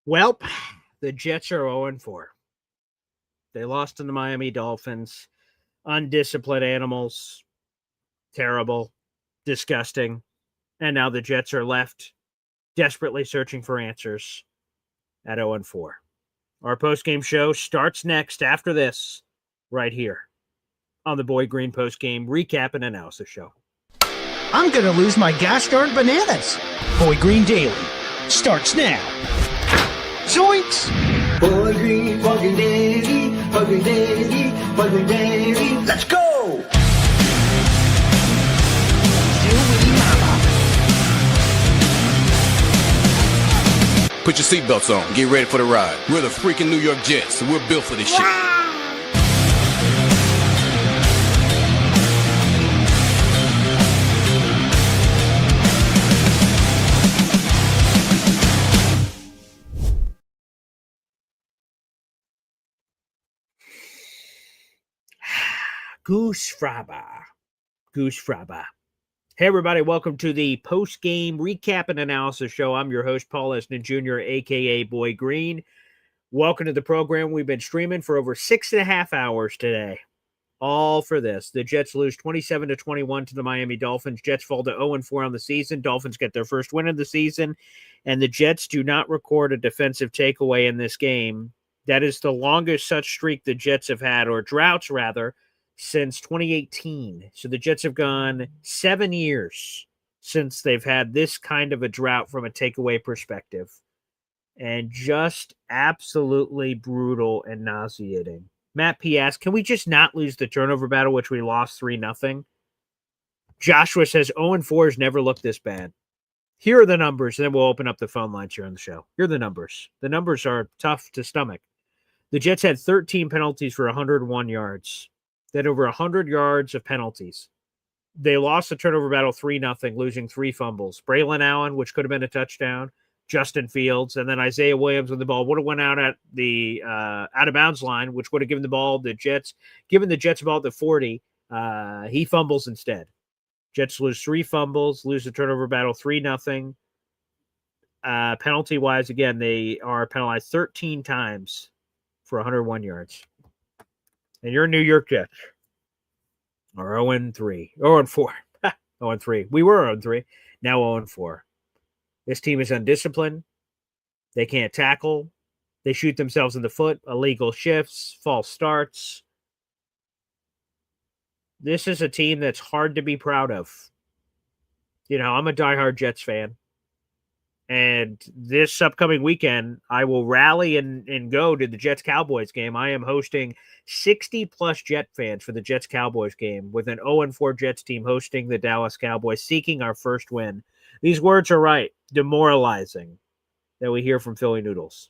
Well, the Jets are 0-4. They lost to the Miami Dolphins. Undisciplined animals. Terrible. Disgusting. And now the Jets are left desperately searching for answers at 0-4. Our postgame show starts next after this, right here on the Boy Green Postgame Recap and Analysis Show. I'm going to lose my gosh darn bananas. Boy Green Daily starts now. Zoinks! Boy Green Daily, Boy Green Daily, Boy Green Daily. Let's go! Put your seatbelts on. Get ready for the ride. We're the freaking New York Jets, and we're built for this shit. Goose Fraba. Hey, everybody. Welcome to the post-game recap and analysis show. I'm your host, Paul Eston Jr., a.k.a. Boy Green. Welcome to the program. We've been streaming for over 6.5 hours today. All for this. The Jets lose 27-21 to the Miami Dolphins. Jets fall to 0-4 on the season. Dolphins get their first win of the season. And the Jets do not record a defensive takeaway in this game. That is the longest such streak the Jets have had, or droughts rather, since 2018. So the Jets have gone 7 years since they've had this kind of a drought from a takeaway perspective. And just absolutely brutal and nauseating. Matt P. asks, can we just not lose the turnover battle, which we lost 3-0? Joshua says 0-4 has never looked this bad. Here are the numbers, and then we'll open up the phone lines here on the show. Here are the numbers. The numbers are tough to stomach. The Jets had 13 penalties for 101 yards. They had over 100 yards of penalties. They lost the turnover battle 3-0, losing 3 fumbles. Braylon Allen, which could have been a touchdown. Justin Fields, and then Isaiah Williams with the ball would have went out at the out of bounds line, which would have given the ball the Jets a ball at the 40. He fumbles instead. Jets lose 3 fumbles, lose the turnover battle 3-0. Penalty wise, again, they are penalized 13 times for 101 yards. And your New York Jets are 0-3. 0-4. 0-3. We were 0-3. Now 0-4. This team is undisciplined. They can't tackle. They shoot themselves in the foot. Illegal shifts. False starts. This is a team that's hard to be proud of. You know, I'm a diehard Jets fan. And this upcoming weekend, I will rally and go to the Jets-Cowboys game. I am hosting 60-plus Jet fans for the Jets-Cowboys game with an 0-4 Jets team hosting the Dallas Cowboys, seeking our first win. These words are right. Demoralizing that we hear from Philly Noodles.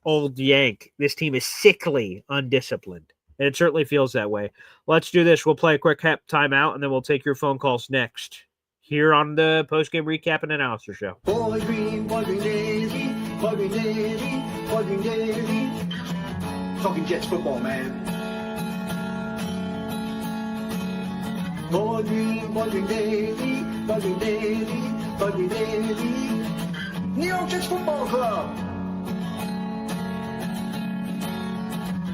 Old Yank, this team is sickly undisciplined. And it certainly feels that way. Let's do this. We'll play a quick timeout, and then we'll take your phone calls next. Here on the postgame recap and analysis show. Boy Green Daily, Boy Green Daily, Boy Green Daily. Talking Jets football, man. Boy Green Daily, Boy Green Daily, Boy Green Daily. New York Jets Football Club.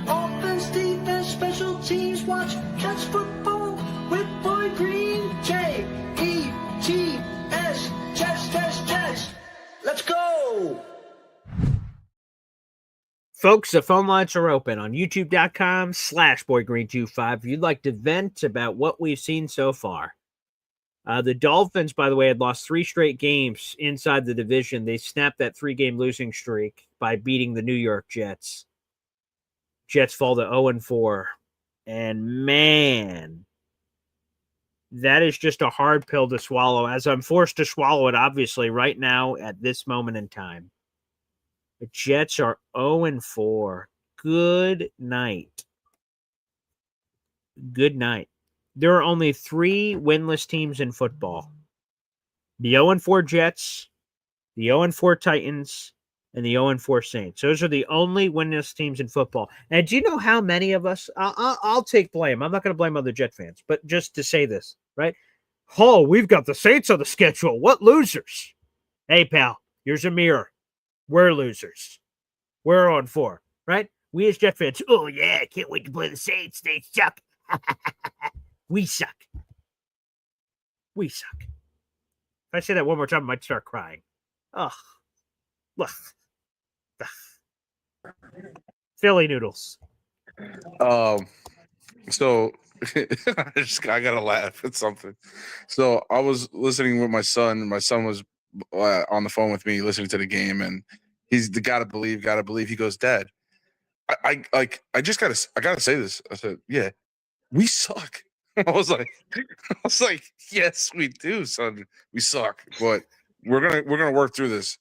Offense, defense, special teams. Watch Jets football with Boy Green. J-E-T-S, Jets. Let's go. Folks, the phone lines are open on youtube.com/boygreen25 if you'd like to vent about what we've seen so far. The Dolphins, by the way, had lost 3 straight games inside the division. They snapped that 3-game losing streak by beating the New York Jets. Jets fall to 0-4. And man, that is just a hard pill to swallow, as I'm forced to swallow it, obviously, right now at this moment in time. The Jets are 0-4. Good night. Good night. There are only 3 winless teams in football. The 0-4 Jets, the 0-4 Titans, and the 0-4 Saints. Those are the only winless teams in football. And do you know how many of us, I'll take blame. I'm not going to blame other Jet fans, but just to say this, right? Oh, we've got the Saints on the schedule. What losers? Hey, pal, here's a mirror. We're losers. We're on 4, right? We as Jet fans, oh yeah, I can't wait to play the Saints. They suck. We suck. We suck. If I say that one more time, I might start crying. Ugh. Ugh. Ugh. Philly noodles. So I gotta laugh at something. So I was listening with my son. My son was on the phone with me listening to the game, and he's the gotta believe. He goes, Dad, I gotta say this. I said, yeah, we suck. I was like, yes, we do, son. We suck, but we're gonna work through this,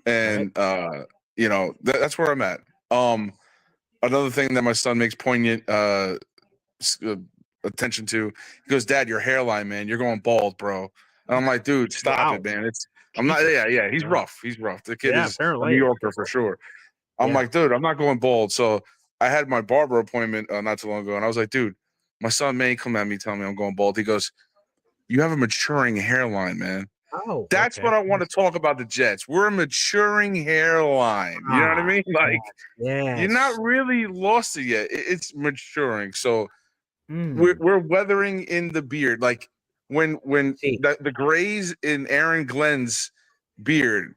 and that's where I'm at. Another thing that my son makes poignant attention to, he goes, Dad, your hairline, man, you're going bald, bro. And I'm like, dude, stop it, man. I'm not. Yeah, he's rough. He's rough. The kid is a New Yorker for sure. I'm like, dude, I'm not going bald. So I had my barber appointment not too long ago, and I was like, dude, my son may come at me telling me I'm going bald. He goes, you have a maturing hairline, man. Oh, that's what I want to talk about the Jets. We're a maturing hairline. You know what I mean? Like, you're not really lost it yet. It's maturing. So we're weathering in the beard. Like when the grays in Aaron Glenn's beard,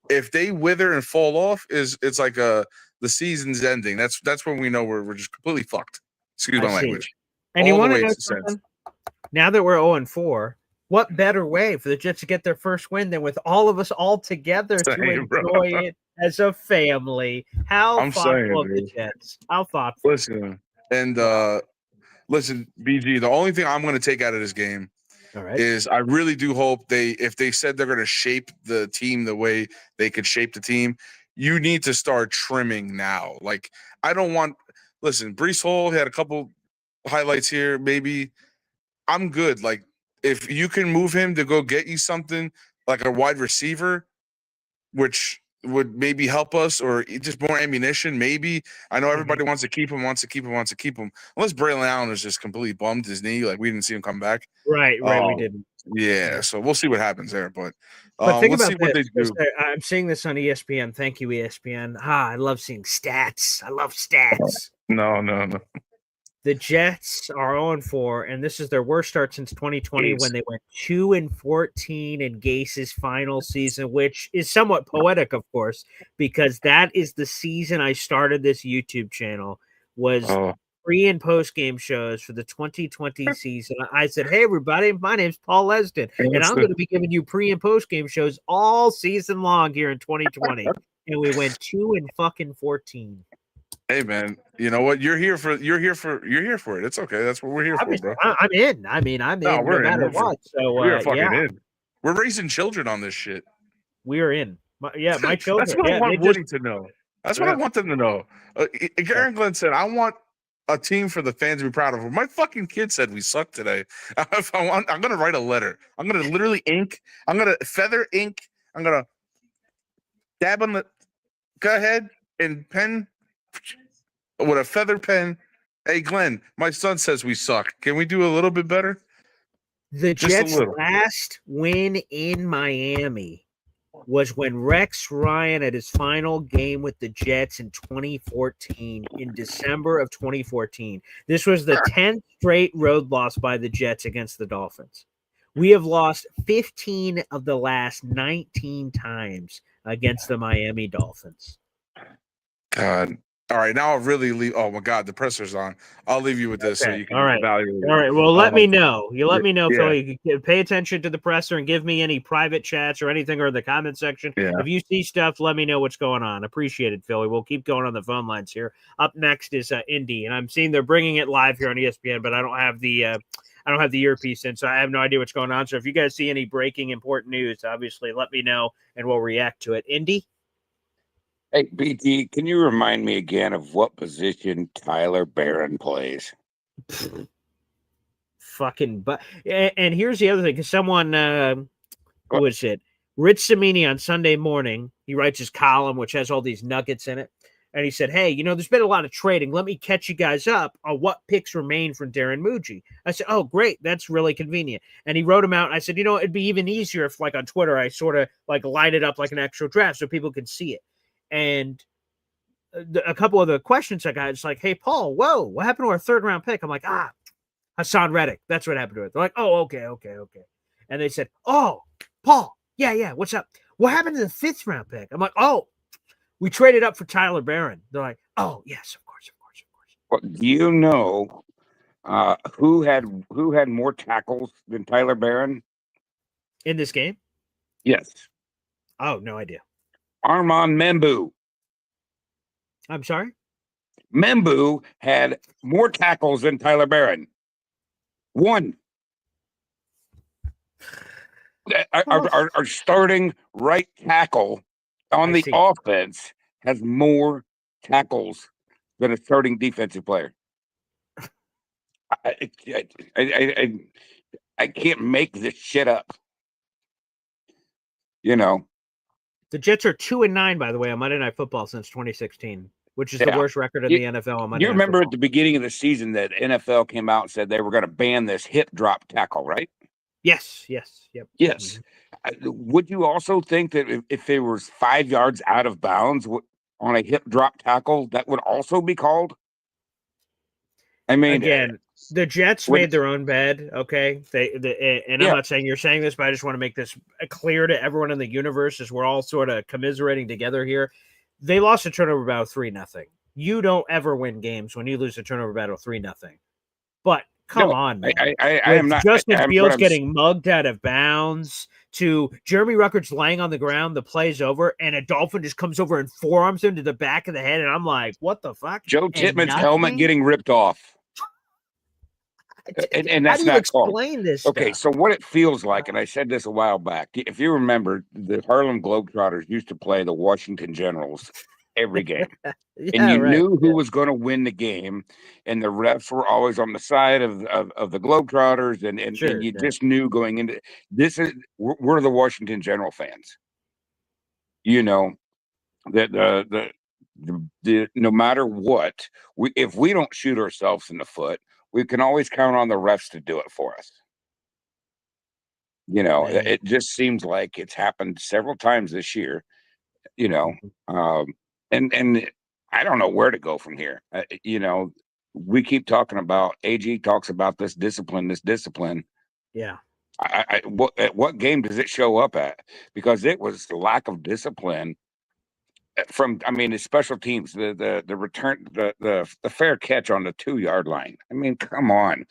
if they wither and fall off, it's like the season's ending. That's when we know we're just completely fucked. Excuse my language. And you want to know something? Now that we're 0-4, what better way for the Jets to get their first win than with all of us all together to enjoy it as a family? How thoughtful of the Jets. How thoughtful. Listen, BG, the only thing I'm going to take out of this game is I really do hope if they said they're going to shape the team the way they could shape the team, you need to start trimming now. Like, I don't want – listen, Breece Hall had a couple highlights here, maybe. I'm good. Like, if you can move him to go get you something like a wide receiver, which would maybe help us, or just more ammunition, maybe. I know everybody wants to keep him. Unless Braylon Allen is just completely bummed his knee, like we didn't see him come back. Right, we didn't. Yeah, so we'll see what happens there. But think about this. What they do. I'm seeing this on ESPN. Thank you, ESPN. I love seeing stats. I love stats. No. The Jets are 0-4, and this is their worst start since 2020 when they went 2-14 in Gase's final season, which is somewhat poetic, of course, because that is the season I started this YouTube channel, was pre- and post-game shows for the 2020 season. I said, hey, everybody, my name's Paul Lesden, and I'm going to be giving you pre- and post-game shows all season long here in 2020. And we went 2-14. Hey man, you know what? You're here for it. It's okay. That's what we're here for, bro. I'm in. I'm in no matter what. So we're fucking in. We're raising children on this shit. We're in. My children. That's what I want Woody to know. That's what I want them to know. Aaron Glenn said, I want a team for the fans to be proud of. My fucking kid said we suck today. I'm gonna write a letter. I'm gonna literally ink. I'm gonna feather ink. I'm gonna dab on the. Go ahead and pen. With a feather pen. Hey, Glenn, my son says we suck. Can we do a little bit better? The Jets' last win in Miami was when Rex Ryan at his final game with the Jets in 2014, in December of 2014. This was the 10th straight road loss by the Jets against the Dolphins. We have lost 15 of the last 19 times against the Miami Dolphins. God. All right, now I'll really leave. Oh my God, the pressure's on. I'll leave you with this so you can evaluate. All right. Well, let me know. You let me know, Phil. You can pay attention to the presser and give me any private chats or anything or in the comment section. Yeah. If you see stuff, let me know what's going on. Appreciate it, Philly. We'll keep going on the phone lines here. Up next is Indy, and I'm seeing they're bringing it live here on ESPN, but I don't have the earpiece in, so I have no idea what's going on. So if you guys see any breaking important news, obviously let me know and we'll react to it. Indy. Hey, BT, can you remind me again of what position Tyler Barron plays? But and here's the other thing, because someone who was it? Rich Cimini on Sunday morning, he writes his column, which has all these nuggets in it. and he said, "Hey, there's been a lot of trading. Let me catch you guys up on what picks remain from Darren Muji." I said, "Oh, great. That's really convenient." And he wrote them out. And I said, it'd be even easier if, like, on Twitter, I sort of like line it up like an actual draft so people can see it. And a couple of the questions I got, it's like, "Hey, Paul, whoa, what happened to our 3rd round pick?" I'm like, Hassan Reddick. That's what happened to it. They're like, "Oh, okay. And they said, "Oh, Paul, yeah, what's up? What happened to the 5th round pick?" I'm like, "Oh, we traded up for Tyler Barron." They're like, "Oh, yes, of course." Well, do you know who had more tackles than Tyler Barron In this game? Yes. Oh, no idea. Armand Membu. I'm sorry? Membu had more tackles than Tyler Barron. 1. Our starting right tackle on the offense has more tackles than a starting defensive player. I can't make this shit up. The Jets are 2-9, by the way, on Monday Night Football since 2016, which is the worst record in the NFL on Monday Night remember Football. At the beginning of the season that NFL came out and said they were going to ban this hip drop tackle, right? Yes. Yep. Yes. Would you also think that if it was 5 yards out of bounds on a hip drop tackle, that would also be called? I mean, again, the Jets made their own bed. Okay, I'm not saying you're saying this, but I just want to make this clear to everyone in the universe as we're all sort of commiserating together here. They lost a turnover battle 3-0. You don't ever win games when you lose a turnover battle 3-0. But come on, man. I am not. Justin Fields getting mugged out of bounds to Jeremy Ruckert's laying on the ground, the play's over, and a Dolphin just comes over and forearms him to the back of the head, and I'm like, what the fuck? Joe Tippmann's helmet getting ripped off. And that's How do you not called. explain this Okay, stuff? so what it feels like, and I said this a while back, if you remember, the Harlem Globetrotters used to play the Washington Generals every game. And you knew who was going to win the game, and the refs were always on the side of the Globetrotters, and you just knew going into this we're the Washington General fans. That the no matter what, if we don't shoot ourselves in the foot, we can always count on the refs to do it for us. It just seems like it's happened several times this year. And I don't know where to go from here. We keep talking about AG talks about this discipline. Yeah. What game does it show up at? Because it was the lack of discipline from, the special teams, the return, the fair catch on the 2-yard line. I mean, come on.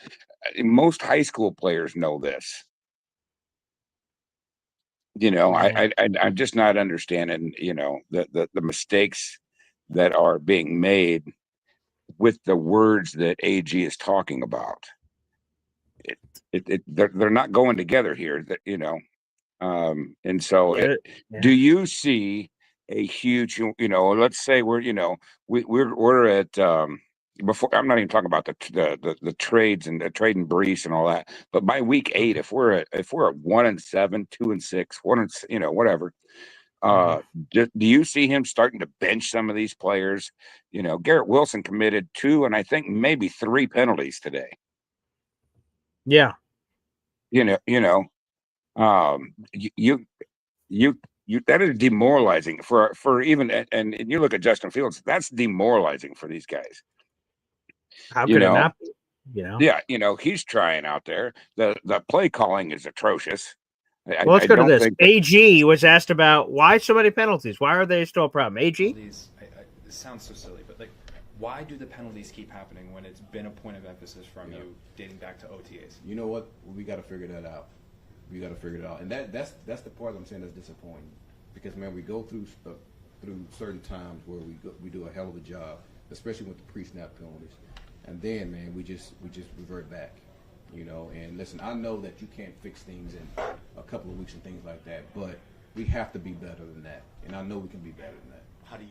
Most high school players know this. I'm just not understanding, the mistakes that are being made with the words that AG is talking about. They're not going together here. And so do you see a huge, let's say we're at before, I'm not even talking about the trades and the trade and Brees and all that, but by week 8, if we're at 1-7, 2-6, whatever, do you see him starting to bench some of these players? Garrett Wilson committed 2 and I think maybe 3 penalties today. Yeah. You that is demoralizing for even, and you look at Justin Fields, that's demoralizing for these guys. How could it not be? Yeah, he's trying out there. The play calling is atrocious. Let's go to this. AG was asked about why so many penalties. Why are they still a problem? AG? This sounds so silly, but why do the penalties keep happening when it's been a point of emphasis from you dating back to OTAs? You know what? We got to figure that out. And that's the part I'm saying that's disappointing, because man, we go through certain times where we do a hell of a job, especially with the pre-snap penalties, and then man, we just revert back, And listen, I know that you can't fix things in a couple of weeks and things like that, but we have to be better than that, and I know we can be better than that. How do you?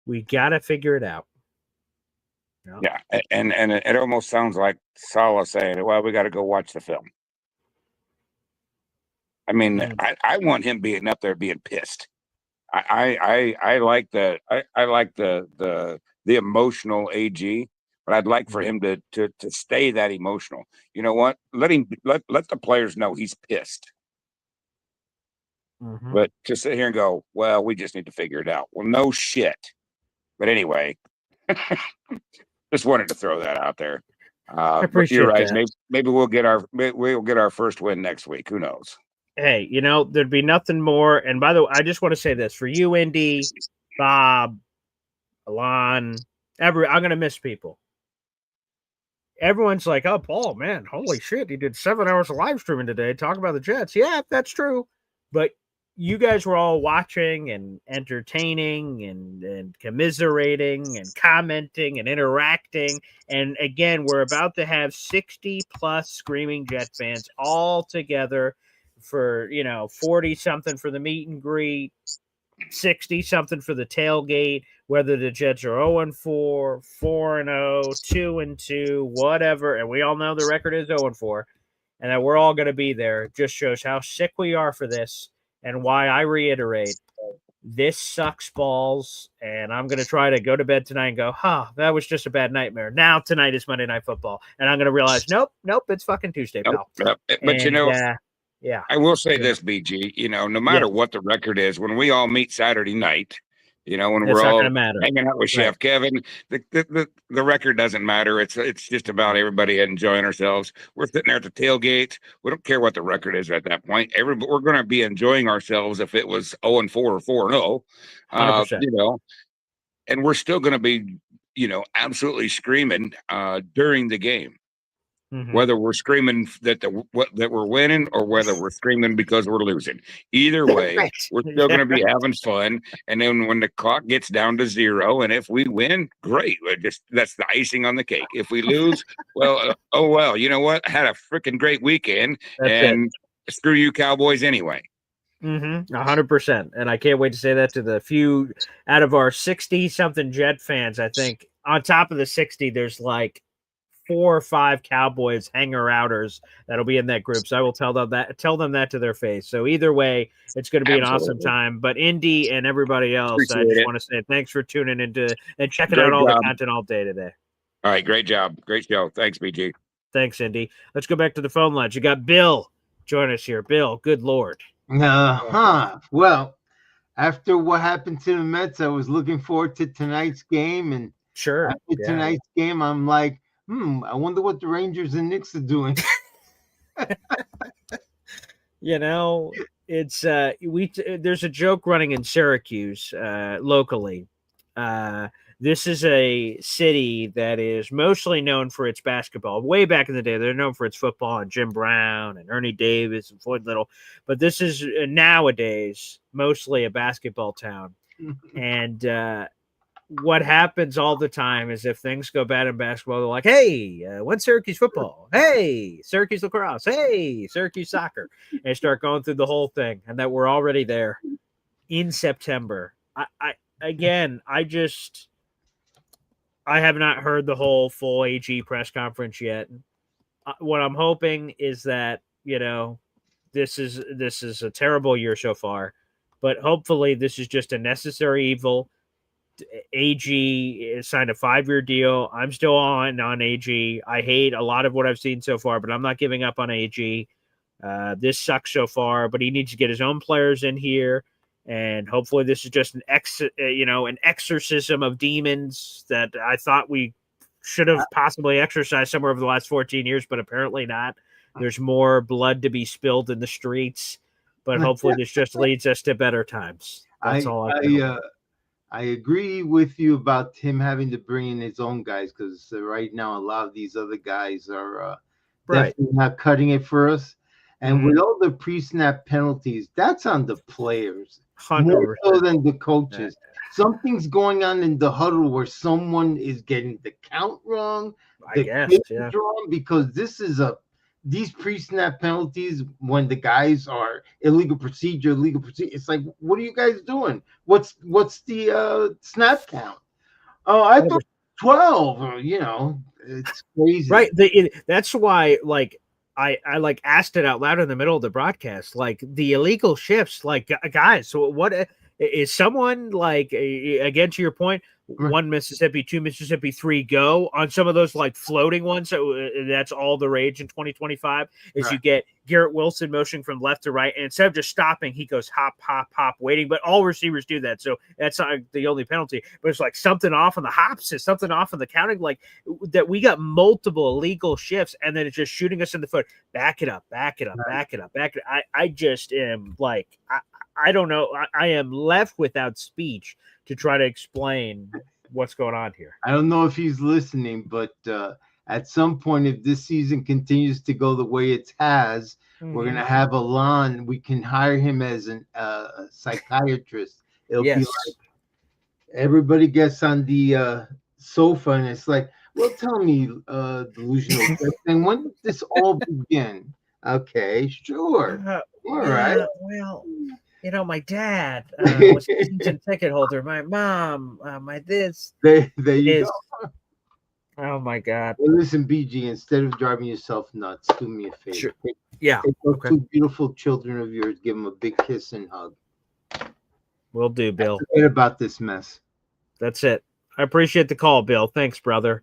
We got to figure it out. Yeah, and it almost sounds like Saleh saying, "Well, we got to go watch the film." I mean, I want him being up there being pissed. I like the emotional AG, but I'd like for him to stay that emotional. You know what? Let the players know he's pissed. Mm-hmm. But to sit here and go, well, we just need to figure it out. Well, no shit. But anyway, just wanted to throw that out there. I But appreciate you're right. that. Maybe we'll get our first win next week. Who knows? Hey, there'd be nothing more. And by the way, I just want to say this for you, Indy, Bob, Alon, I'm going to miss people. Everyone's like, oh, Paul, man, holy shit. He did 7 hours of live streaming today. Talk about the Jets. Yeah, that's true. But you guys were all watching and entertaining and commiserating and commenting and interacting. And again, we're about to have 60 plus screaming Jet fans all together for, 40 something for the meet and greet, 60 something for the tailgate, whether the Jets are 0-4, 4-0, 2-2, whatever. And we all know the record is 0-4, and that we're all going to be there. Just shows how sick we are for this and why I reiterate this sucks balls. And I'm going to try to go to bed tonight and go, that was just a bad nightmare. Now tonight is Monday Night Football. And I'm going to realize, nope, it's fucking Tuesday, pal. Nope. But and, yeah. I will say this, BG, no matter what the record is, when we all meet Saturday night, when we're all hanging out with Chef Kevin, the record doesn't matter. It's just about everybody enjoying ourselves. We're sitting there at the tailgate. We don't care what the record is at that point. We're going to be enjoying ourselves if it was 0-4 or 4-0, 100%. And we're still going to be, absolutely screaming during the game. Mm-hmm. Whether we're screaming that we're winning or whether we're screaming because we're losing. Either way, we're still going to be having fun. And then when the clock gets down to 0, and if we win, great. That's the icing on the cake. If we lose, well, well. You know what? Had a freaking great weekend, screw you, Cowboys, anyway. 100%. And I can't wait to say that to the few out of our 60-something Jet fans. I think on top of the 60, there's like 4 or 5 Cowboys hanger-outers that'll be in that group. So I will tell them that to their face. So either way, it's going to be an awesome time. But Indy and everybody else, I just want to say thanks for tuning into and checking out all the content all day today. All right, great job. Great show. Thanks, BG. Thanks, Indy. Let's go back to the phone lines. You got Bill join us here. Bill, good Lord. Well, after what happened to the Mets, I was looking forward to tonight's game. And after tonight's game, I'm like, I wonder what the Rangers and Knicks are doing. It's there's a joke running in Syracuse locally. This is a city that is mostly known for its basketball. Way back in the day, they're known for its football and Jim Brown and Ernie Davis and Floyd Little. But this is nowadays mostly a basketball town. And what happens all the time is if things go bad in basketball, they're like, hey, when's Syracuse football? Hey, Syracuse lacrosse. Hey, Syracuse soccer. And start going through the whole thing. And that we're already there in September. I have not heard the whole full AG press conference yet. What I'm hoping is that, this is a terrible year so far, but hopefully this is just a necessary evil. AG signed a 5-year deal. I'm still on AG. I hate a lot of what I've seen so far, but I'm not giving up on AG. This sucks so far, but he needs to get his own players in here, and hopefully this is just an exorcism of demons that I thought we should have possibly exorcised somewhere over the last 14 years, but apparently not. There's more blood to be spilled in the streets, but hopefully this just leads us to better times. That's all I agree with you about him having to bring in his own guys, because right now a lot of these other guys are definitely not cutting it for us. And with all the pre-snap penalties, that's on the players more so than the coaches. Something's going on in the huddle where someone is getting the count wrong, wrong, because these pre-snap penalties, when the guys are illegal procedure, it's like, what are you guys doing? What's the snap count? Oh, I thought 12. It's crazy, right? That's why, I asked it out loud in the middle of the broadcast, the illegal shifts, guys. So what? Is someone like, again, to your point, 1 Mississippi, 2 Mississippi, 3 go on some of those like floating ones? So that's all the rage in 2025 is you get Garrett Wilson motioning from left to right. And instead of just stopping, he goes hop, hop, hop, waiting. But all receivers do that. So that's not the only penalty. But it's like something off on the hops, is something off on the counting, like that we got multiple illegal shifts and then it's just shooting us in the foot. Back it up, back it up, back it up, back it up. I just am like, I don't know. I am left without speech to try to explain what's going on here. I don't know if he's listening, but at some point, if this season continues to go the way it has, we're going to have Alon. We can hire him as a psychiatrist. It'll be like everybody gets on the sofa and it's like, well, tell me, delusional. And when did this all begin? Okay, sure. All right. Well, you know, my dad was a season ticket holder. My mom, my this. There you go. Oh my God. Well, listen, BG, instead of driving yourself nuts, do me a favor. Sure. Yeah. Take those two beautiful children of yours, give them a big kiss and hug. Will do, Bill. Forget about this mess. That's it. I appreciate the call, Bill. Thanks, brother.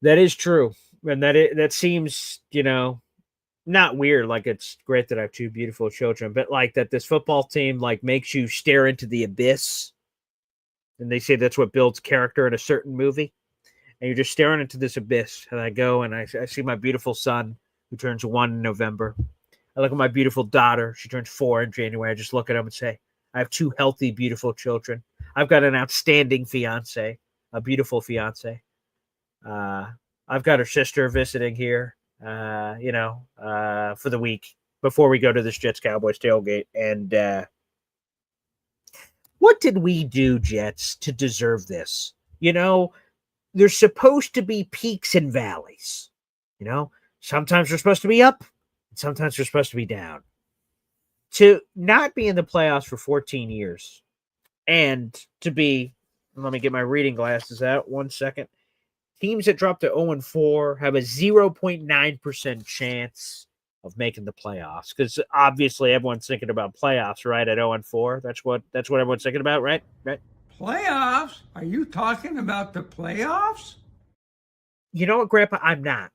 That is true. And that seems, you know, not weird. Like, it's great that I have two beautiful children, but like that this football team like makes you stare into the abyss. And they say that's what builds character in a certain movie. And you're just staring into this abyss. And I go and I see my beautiful son who turns 1 in November. I look at my beautiful daughter. She turns 4 in January. I just look at them and say, I have 2 healthy, beautiful children. I've got an outstanding fiance, a beautiful fiance. I've got her sister visiting here, for the week before we go to this Jets Cowboys tailgate. And what did we do, Jets, to deserve this? You know, there's supposed to be peaks and valleys. You know, sometimes we're supposed to be up, and sometimes we're supposed to be down. To not be in the playoffs for 14 years and to be, let me get my reading glasses out 1 second. Teams that drop to 0-4 have a 0.9% chance of making the playoffs, because obviously everyone's thinking about playoffs, right? At 0-4, that's what everyone's thinking about, right? Playoffs? Are you talking about the playoffs? You know what, Grandpa? I'm not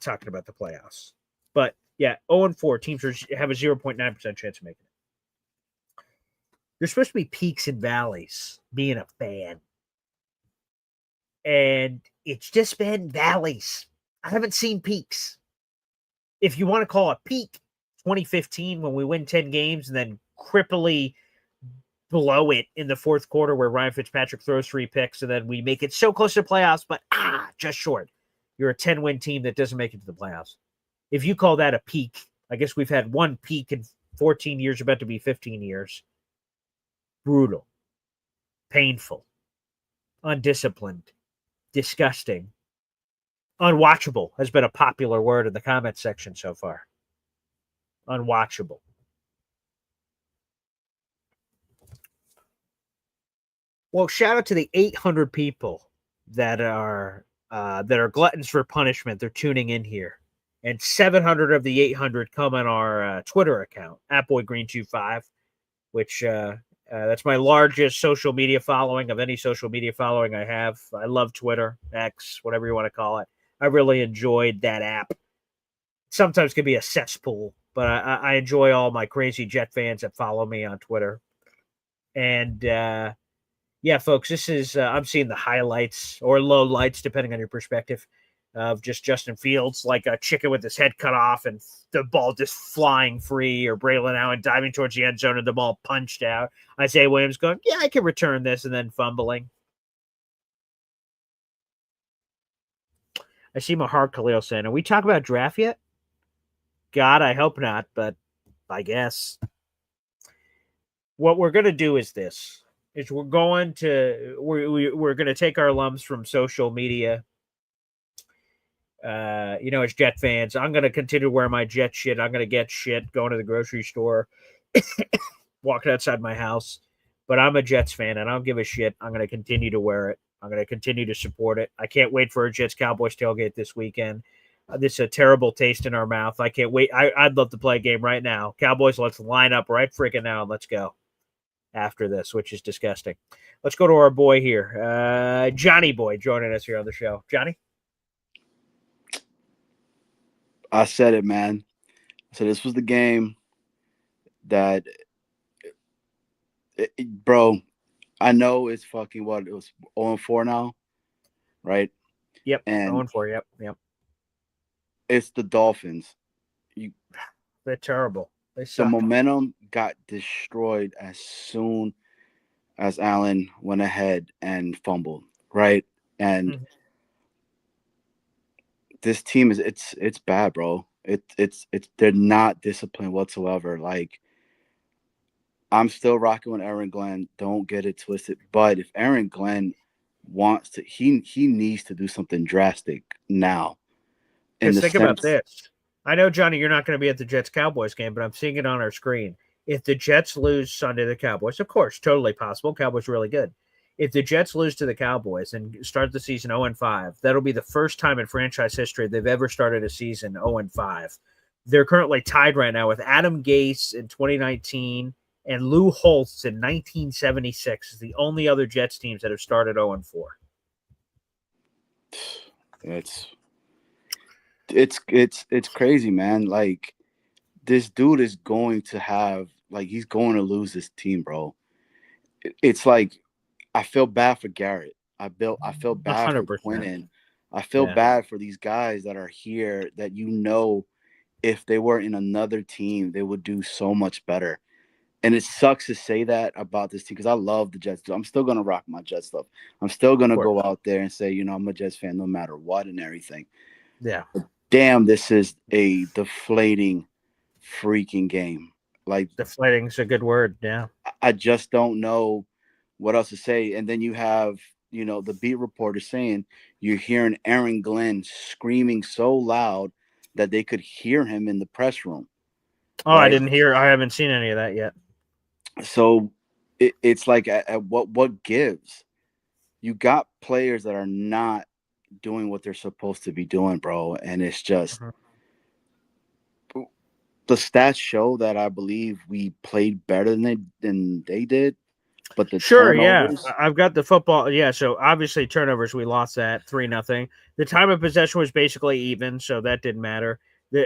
talking about the playoffs, but yeah, 0-4 teams have a 0.9% chance of making it. There's supposed to be peaks and valleys being a fan. And it's just been valleys. I haven't seen peaks. If you want to call a peak, 2015 when we win 10 games and then cripply blow it in the fourth quarter where Ryan Fitzpatrick throws 3 picks and then we make it so close to playoffs, but just short. You're a 10-win team that doesn't make it to the playoffs. If you call that a peak, I guess we've had one peak in 14 years, about to be 15 years. Brutal, painful, undisciplined, disgusting, unwatchable has been a popular word in the comment section so far. Unwatchable. Well, shout out to the 800 people that are gluttons for punishment. They're tuning in here. And 700 of the 800 come on our Twitter account, @BoyGreen25, which that's my largest social media following of any social media following I have. I love Twitter, X, whatever you want to call it. I really enjoyed that app. Sometimes can be a cesspool, but I enjoy all my crazy Jet fans that follow me on Twitter. And yeah, folks, this is I'm seeing the highlights or low lights, depending on your perspective, of just Justin Fields like a chicken with his head cut off and the ball just flying free, or Braylon Allen diving towards the end zone and the ball punched out. Isaiah Williams going, yeah, I can return this, and then fumbling. I see Mahar Khalil saying, are we talking about draft yet? God, I hope not, but I guess. What we're going to do is this. We're going to take our alums from social media. As Jet fans, I'm going to continue to wear my Jet shit. I'm going to get shit going to the grocery store, walking outside my house. But I'm a Jets fan, and I don't give a shit. I'm going to continue to wear it. I'm going to continue to support it. I can't wait for a Jets Cowboys tailgate this weekend. This is a terrible taste in our mouth. I can't wait. I'd love to play a game right now. Cowboys, let's line up right freaking now and let's go. after this, which is disgusting. Let's go to our boy here, Johnny Boy, joining us here on the show. Johnny? I said it, man. So this was the game that, bro, I know it's fucking what? It was 0-4 now, right? Yep, and 0-4, yep. It's the Dolphins. They're terrible. They The suck. momentum got destroyed as soon as Allen went ahead and fumbled, right? And this team it's bad, bro. It's they're not disciplined whatsoever. Like, I'm still rocking with Aaron Glenn. Don't get it twisted. But if Aaron Glenn wants to, he needs to do something drastic now. Because think about this. I know, Johnny, you're not going to be at the Jets-Cowboys game, but I'm seeing it on our screen. If the Jets lose Sunday to the Cowboys, of course, totally possible. Cowboys really good. If the Jets lose to the Cowboys and start the season 0-5, that'll be the first time in franchise history they've ever started a season 0-5. They're currently tied right now with Adam Gase in 2019 and Lou Holtz in 1976 is the only other Jets teams that have started 0-4. It's crazy, man. Like, this dude is going to have, like, he's going to lose this team, bro. It's like, I feel bad for Garrett. I feel bad 100%. for Quinnen. I feel bad for these guys that are here that, if they were in another team, they would do so much better. And it sucks to say that about this team because I love the Jets. I'm still going to rock my Jets stuff. I'm still going to go out there and say, I'm a Jets fan no matter what and everything. Yeah. But damn, this is a deflating freaking game. Like, deflating's a good word. Yeah. I just don't know what else to say. And then you have, the beat reporter saying you're hearing Aaron Glenn screaming so loud that they could hear him in the press room. Oh, right? I haven't seen any of that yet. So it's like, at what gives? You got players that are not doing what they're supposed to be doing, bro. And it's just, the stats show that I believe we played better than they did. But the turnovers, I've got the football. Yeah, so obviously turnovers, we lost that 3-0. The time of possession was basically even, so that didn't matter.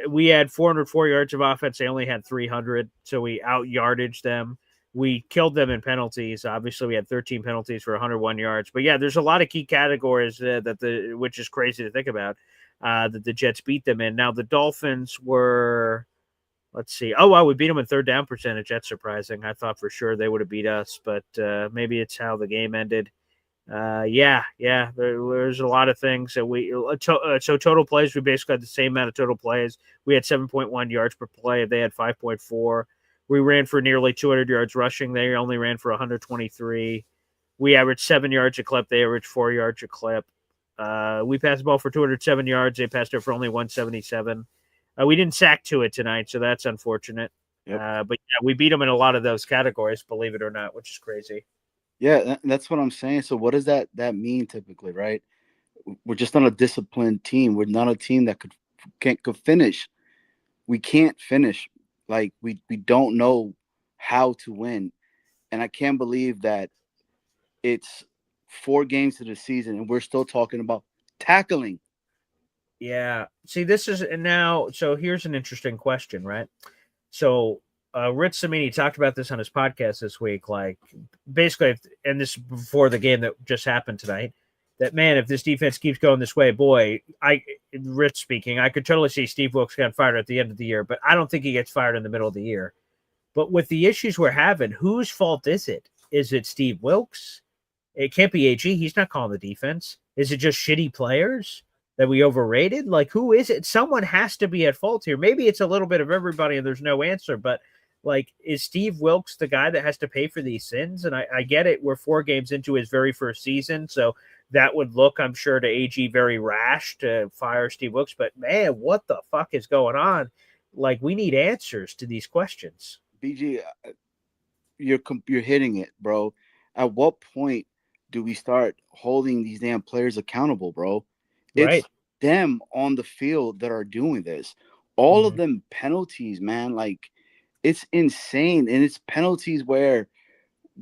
We had 404 yards of offense. They only had 300, so we out-yardaged them. We killed them in penalties. Obviously, we had 13 penalties for 101 yards. But, yeah, there's a lot of key categories which is crazy to think about, that the Jets beat them in. Now, the Dolphins were – let's see. Oh, wow, we beat them in third down percentage. That's surprising. I thought for sure they would have beat us, but maybe it's how the game ended. There's a lot of things that we so total plays, we basically had the same amount of total plays. We had 7.1 yards per play. They had 5.4. We ran for nearly 200 yards rushing. They only ran for 123. We averaged 7 yards a clip. They averaged 4 yards a clip. We passed the ball for 207 yards. They passed it for only 177. We didn't sack to it tonight, so that's unfortunate. Yep. But yeah, we beat them in a lot of those categories, believe it or not, which is crazy. Yeah, that's what I'm saying. So what does that mean typically, right? We're just not a disciplined team. We're not a team that could finish. We can't finish. Like, we don't know how to win. And I can't believe that it's 4 games to the season and we're still talking about tackling. Yeah. See, this is now. So here's an interesting question, right? So Rich Samini talked about this on his podcast this week. Like, basically, and this is before the game that just happened tonight, that, man, if this defense keeps going this way, boy, Rich speaking, I could totally see Steve Wilkes got fired at the end of the year, but I don't think he gets fired in the middle of the year. But with the issues we're having, whose fault is it? Is it Steve Wilkes? It can't be AG. He's not calling the defense. Is it just shitty players that we overrated? Like, who is it? Someone has to be at fault here. Maybe it's a little bit of everybody and there's no answer, but, like, is Steve Wilkes the guy that has to pay for these sins? And I get it. We're 4 games into his very first season, so that would look, I'm sure, to AG very rash to fire Steve Wilkes. But, man, what the fuck is going on? Like, we need answers to these questions. BG, you're hitting it, bro. At what point do we start holding these damn players accountable, bro? It's them on the field that are doing this. All of them penalties, man. Like, it's insane. And it's penalties where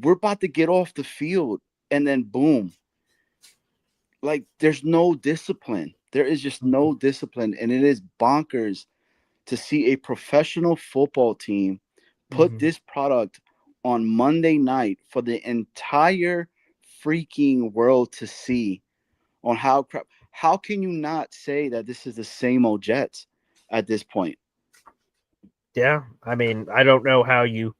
we're about to get off the field, and then boom. Like, there's no discipline. There is just no discipline, and it is bonkers to see a professional football team put this product on Monday night for the entire freaking world to see on how can you not say that this is the same old Jets at this point? Yeah, I mean, I don't know how you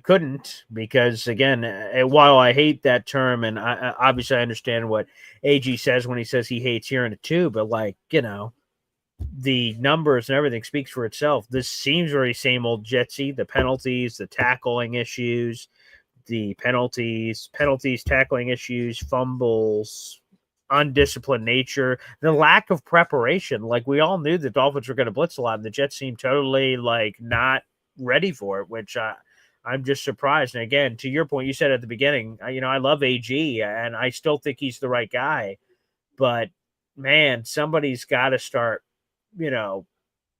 couldn't, because again, while I hate that term, and I obviously I understand what AG says when he says he hates hearing it too, but like, the numbers and everything speaks for itself. This seems very same old Jetsy. The penalties, the tackling issues, tackling issues, fumbles, undisciplined nature, the lack of preparation. Like, we all knew the Dolphins were going to blitz a lot, and the Jets seemed totally like not ready for it, which I'm just surprised. And again, to your point, you said at the beginning, I love AG and I still think he's the right guy, but man, somebody's got to start,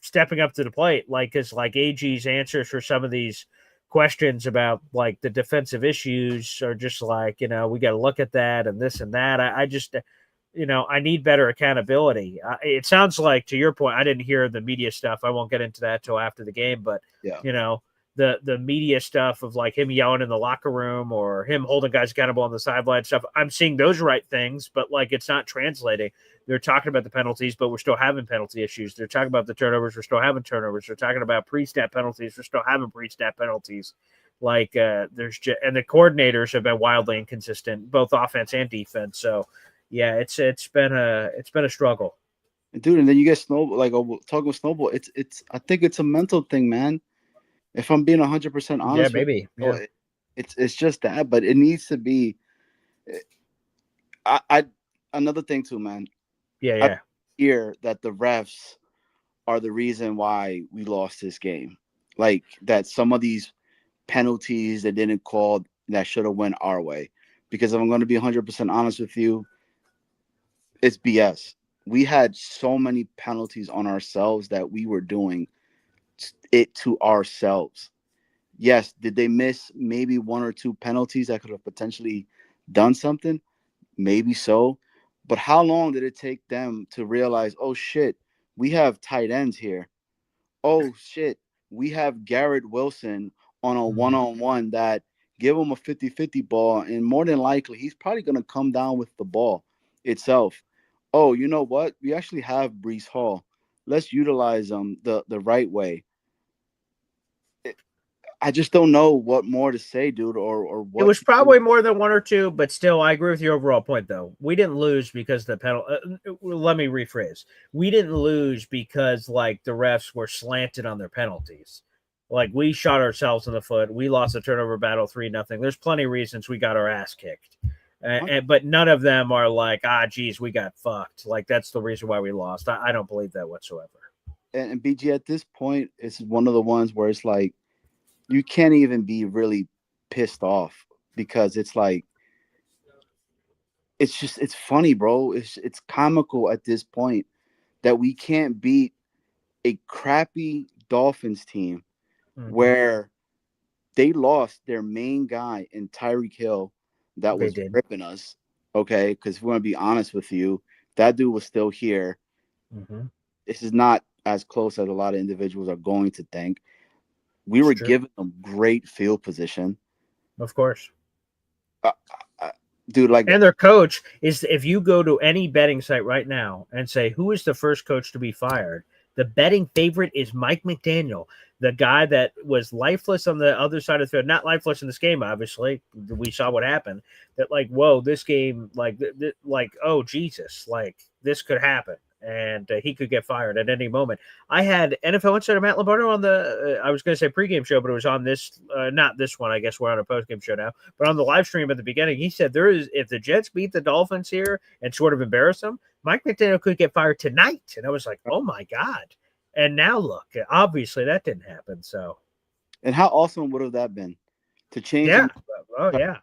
stepping up to the plate. Because like AG's answers for some of these questions about like the defensive issues are just like, we got to look at that and this and that. I just, I need better accountability. It sounds like, to your point, I didn't hear the media stuff. I won't get into that till after the game, but yeah, the media stuff of like him yelling in the locker room or him holding guys accountable on the sideline stuff. I'm seeing those right things, but like, it's not translating. They're talking about the penalties, but we're still having penalty issues. They're talking about the turnovers. We're still having turnovers. They're talking about pre-snap penalties. We're still having pre-snap penalties. Like, and the coordinators have been wildly inconsistent, both offense and defense. So yeah, it's been a struggle, dude. And then you get Snowball, like, talking with Snowball. I think it's a mental thing, man. If I'm being 100% honest, yeah, maybe. Yeah. It's just that, but it needs to be. I another thing too, man. Yeah. I hear that the refs are the reason why we lost this game. Like, that some of these penalties that didn't call that should have went our way. Because if I'm going to be 100% honest with you, it's BS. We had so many penalties on ourselves that we were doing it to ourselves. Yes, did they miss maybe one or two penalties that could have potentially done something? Maybe so. But how long did it take them to realize, oh, shit, we have tight ends here. Oh, shit, we have Garrett Wilson on a one-on-one that give him a 50-50 ball, and more than likely he's probably going to come down with the ball itself. Oh, you know what? We actually have Breece Hall. Let's utilize them the right way. I just don't know what more to say, dude, or what. It was probably more than one or two, but still, I agree with your overall point, though. We didn't lose because the penalty. Let me rephrase. We didn't lose because, like, the refs were slanted on their penalties. Like, we shot ourselves in the foot. We lost the turnover battle 3-0. There's plenty of reasons we got our ass kicked. But none of them are like, geez, we got fucked. Like, that's the reason why we lost. I don't believe that whatsoever. And BG, at this point, it's one of the ones where it's like, you can't even be really pissed off, because it's like, it's funny, bro. It's comical at this point that we can't beat a crappy Dolphins team where they lost their main guy in Tyreek Hill that was ripping us. Okay, because if we want to be honest with you, that dude was still here. This is not as close as a lot of individuals are going to think. We were giving them great field position. Of course. Dude, like, and their coach is, if you go to any betting site right now and say, who is the first coach to be fired? The betting favorite is Mike McDaniel, the guy that was lifeless on the other side of the field. Not lifeless in this game, obviously. We saw what happened. That, like, whoa, this game, like, oh, Jesus, like, this could happen. And he could get fired at any moment. I had NFL insider Matt Lombardo on the, I was going to say pregame show, but it was on this, not this one. I guess we're on a postgame show now, but on the live stream at the beginning, he said if the Jets beat the Dolphins here and sort of embarrass them, Mike McDaniel could get fired tonight. And I was like, oh my God. And now look, obviously that didn't happen. So, and how awesome would have that been to change? Yeah. Oh yeah.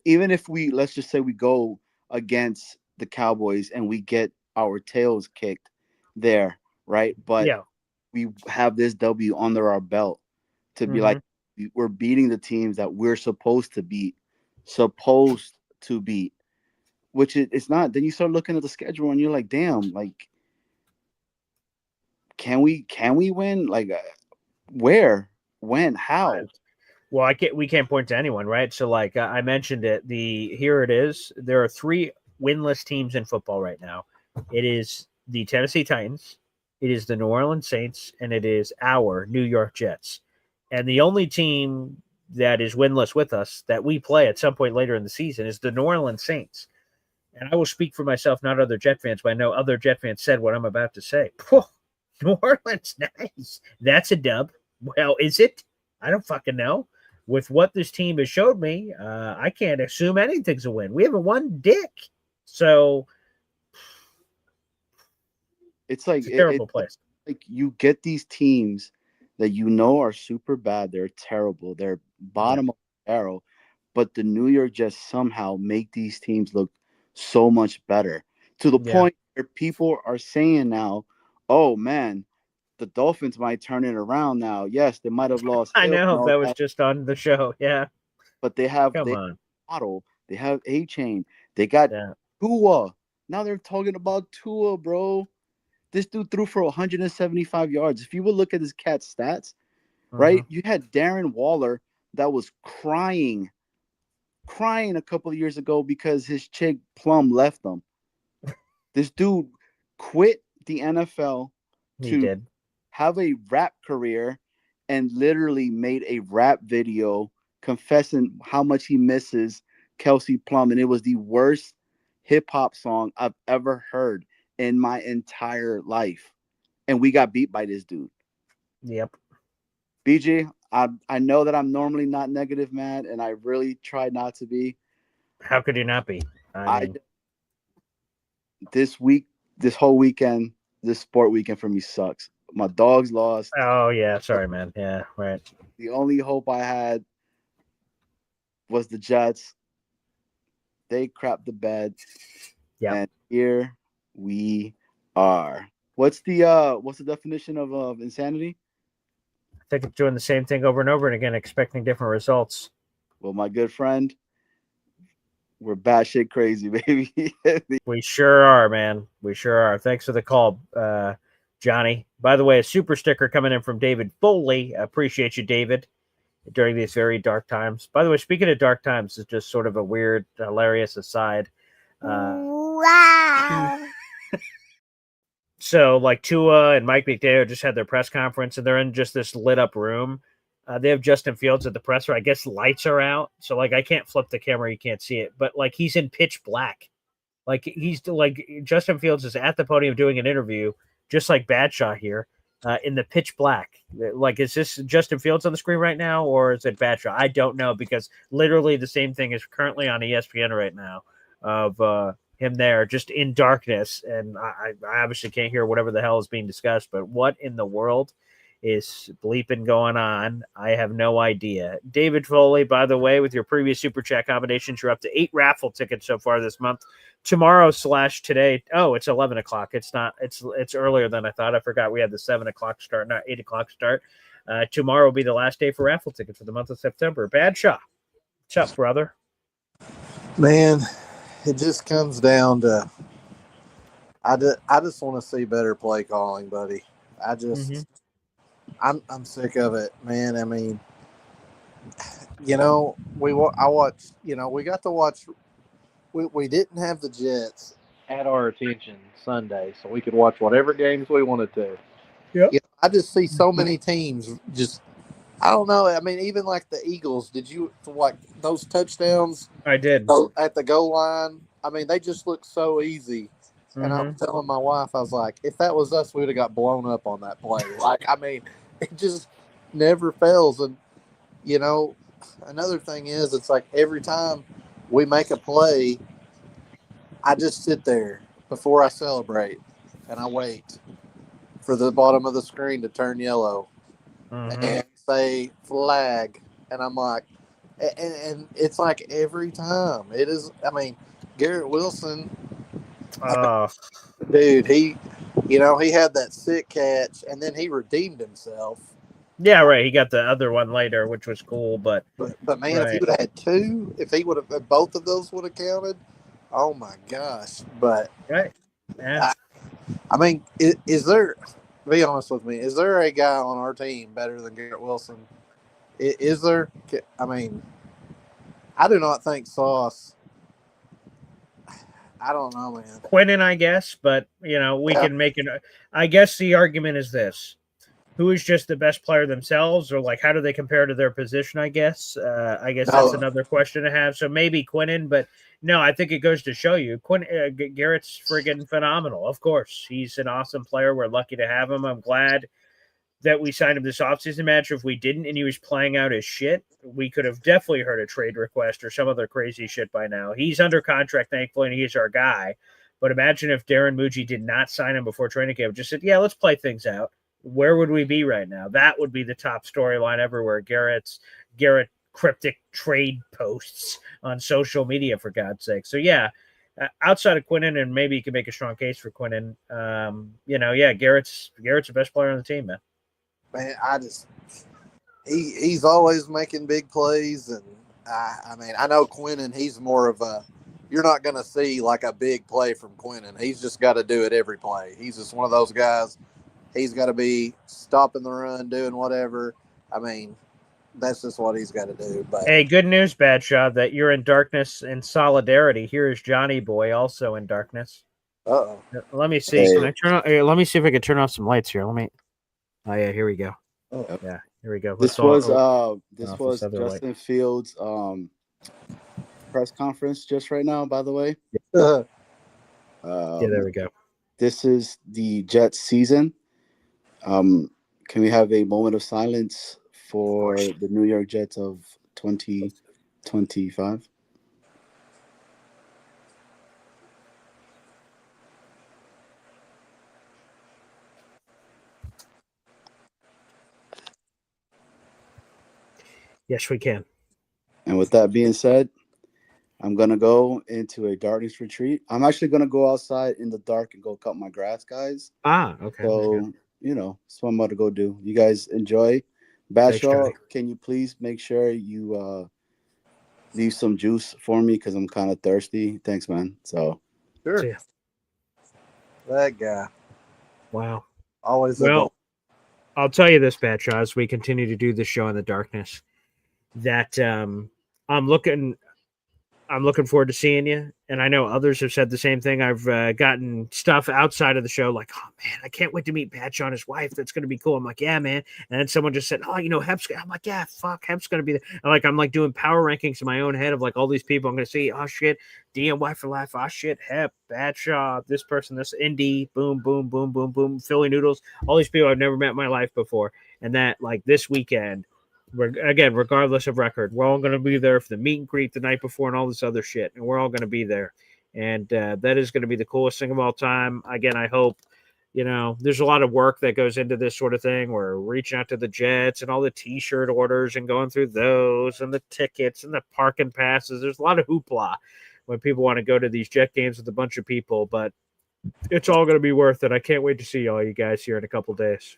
Even if let's just say we go against the Cowboys and we get our tails kicked there, right? But we have this W under our belt to be like, we're beating the teams that we're supposed to beat, which it's not. Then you start looking at the schedule and you're like, damn, like, can we win? Like, where, when, how? Well, we can't point to anyone, right? So, like I mentioned it. Here it is. There are 3 winless teams in football right now. It is the Tennessee Titans, it is the New Orleans Saints, and it is our New York Jets. And the only team that is winless with us that we play at some point later in the season is the New Orleans Saints. And I will speak for myself, not other Jet fans, but I know other Jet fans said what I'm about to say. New Orleans, nice. That's a dub. Well, is it? I don't fucking know. With what this team has showed me, I can't assume anything's a win. We haven't won dick. So it's like a terrible place. Like you get these teams that you know are super bad. They're terrible. They're bottom of the barrel. But the New York Jets somehow make these teams look so much better, to the point where people are saying now, oh, man, the Dolphins might turn it around now. Yes, they might have lost. I know, that was just on the show. Yeah. But they have Waddle. They have A-Chain. They got Tua. Now they're talking about Tua, bro. This dude threw for 175 yards. If you would look at this cat's stats, right? You had Darren Waller that was crying a couple of years ago because his chick Plum left him. This dude quit the NFL to have a rap career and literally made a rap video confessing how much he misses Kelsey Plum. And it was the worst hip-hop song I've ever heard in my entire life. And we got beat by this dude. Yep. BJ, I know that I'm normally not negative, man, and I really try not to be. How could you not be? This whole weekend, this sport weekend for me sucks. My dogs lost. Oh, yeah. Sorry, man. Yeah, right. The only hope I had was the Jets. They crapped the bed. Yeah. And here we are. What's the definition of insanity? I think it's doing the same thing over and over and again, expecting different results. Well, my good friend, we're batshit crazy, baby. We sure are, man. We sure are. Thanks for the call, Johnny. By the way, a super sticker coming in from David Foley. Appreciate you, David, during these very dark times. By the way, speaking of dark times, it's just sort of a weird, hilarious aside. Wow. So, like, Tua and Mike McDaniel just had their press conference, and they're in just this lit-up room. They have Justin Fields at the presser. I guess lights are out. So, like, I can't flip the camera. You can't see it. But, like, he's in pitch black. Like, Justin Fields is at the podium doing an interview, just like Badshaw here, in the pitch black. Like, is this Justin Fields on the screen right now, or is it Badshaw? I don't know, because literally the same thing is currently on ESPN right now of him there just in darkness. And I obviously can't hear whatever the hell is being discussed, but what in the world is bleeping going on? I have no idea. David Foley, by the way, with your previous super chat combinations, you're up to 8 raffle tickets so far this month. Tomorrow/today. Oh, it's 11 o'clock. It's not. It's earlier than I thought. I forgot we had the 7 o'clock start, not 8 o'clock start. Tomorrow will be the last day for raffle tickets for the month of September. Badshaw, what's up, brother? Man, it just comes down to I just want to see better play calling, buddy. I'm sick of it, man. I mean, we got to watch. We didn't have the Jets at our attention Sunday, so we could watch whatever games we wanted to. Yeah. I just see so many teams just. I don't know. I mean, even like the Eagles. Did you like those touchdowns? I did. At the goal line. I mean, they just look so easy. And I'm telling my wife, I was like, if that was us, we would have got blown up on that play. Like, I mean, it just never fails. And, another thing is, it's like every time we make a play, I just sit there before I celebrate and I wait for the bottom of the screen to turn yellow and say flag. And I'm like, and it's like every time. It is, I mean, Garrett Wilson, dude, he had that sick catch, and then he redeemed himself Yeah, right. He got the other one later, which was cool, but man, if he would have had two, if he would have both of those would have counted, oh my gosh! But right, yeah. I mean, is there? Be honest with me. Is there a guy on our team better than Garrett Wilson? Is there? I mean, I do not think Sauce. I don't know, man. Quinnen, I guess, but we can make it. I guess the argument is this: who is just the best player themselves, or like how do they compare to their position? I guess that's another question to have. So maybe Quinnen, but no, I think it goes to show you Garrett's friggin' phenomenal. Of course, he's an awesome player. We're lucky to have him. I'm glad that we signed him this offseason. Imagine if we didn't and he was playing out his shit, we could have definitely heard a trade request or some other crazy shit by now. He's under contract, thankfully, and he's our guy. But imagine if Darren Muji did not sign him before training camp, just said, yeah, let's play things out. Where would we be right now? That would be the top storyline everywhere. Garrett cryptic trade posts on social media, for God's sake. So, yeah, outside of Quinnen, and maybe you can make a strong case for Quinnen, Garrett's the best player on the team, man. Man, he's always making big plays, and I mean, I know Quinnen, he's more of a, you're not going to see like a big play from Quinnen. He's just got to do it every play. He's just one of those guys. He's got to be stopping the run, doing whatever. I mean, that's just what he's got to do. But hey, good news, Badshaw, that you're in darkness in solidarity. Here is Johnny Boy, also in darkness. Uh-oh. Let me see. Can I turn off? Let me see if I can turn off some lights here. Let me. Oh yeah, here we go. Oh. Yeah, here we go. This was Justin Fields' press conference just right now. By the way. Yeah, there we go. This is the Jets season. Can we have a moment of silence for the New York Jets of 2025? Yes, we can. And with that being said, I'm going to go into a darkness retreat. I'm actually going to go outside in the dark and go cut my grass, guys. Okay. So, that's what I'm about to go do. You guys enjoy. Badshaw, can you please make sure you leave some juice for me because I'm kind of thirsty? Thanks, man. So, sure. That guy. Wow. Always. Well, I'll tell you this, Badshaw, as we continue to do this show in the darkness, that I'm looking forward to seeing you. And I know others have said the same thing. I've gotten stuff outside of the show like, oh, man, I can't wait to meet Badshaw and his wife. That's going to be cool. I'm like, yeah, man. And then someone just said, oh, Hep's. I'm like, yeah, fuck, Hep's going to be there. I'm like doing power rankings in my own head of like all these people I'm going to see. Oh, shit, DMY for life. Oh, shit, Hep, Badshaw, this person, this Indy, boom, boom, boom, boom, boom, Philly Noodles. All these people I've never met in my life before. And that, like, this weekend, again, regardless of record, we're all going to be there for the meet and greet the night before and all this other shit. And we're all going to be there. And that is going to be the coolest thing of all time. Again, I hope, there's a lot of work that goes into this sort of thing. We're reaching out to the Jets and all the T-shirt orders and going through those and the tickets and the parking passes. There's a lot of hoopla when people want to go to these Jet games with a bunch of people. But it's all going to be worth it. I can't wait to see all you guys here in a couple days.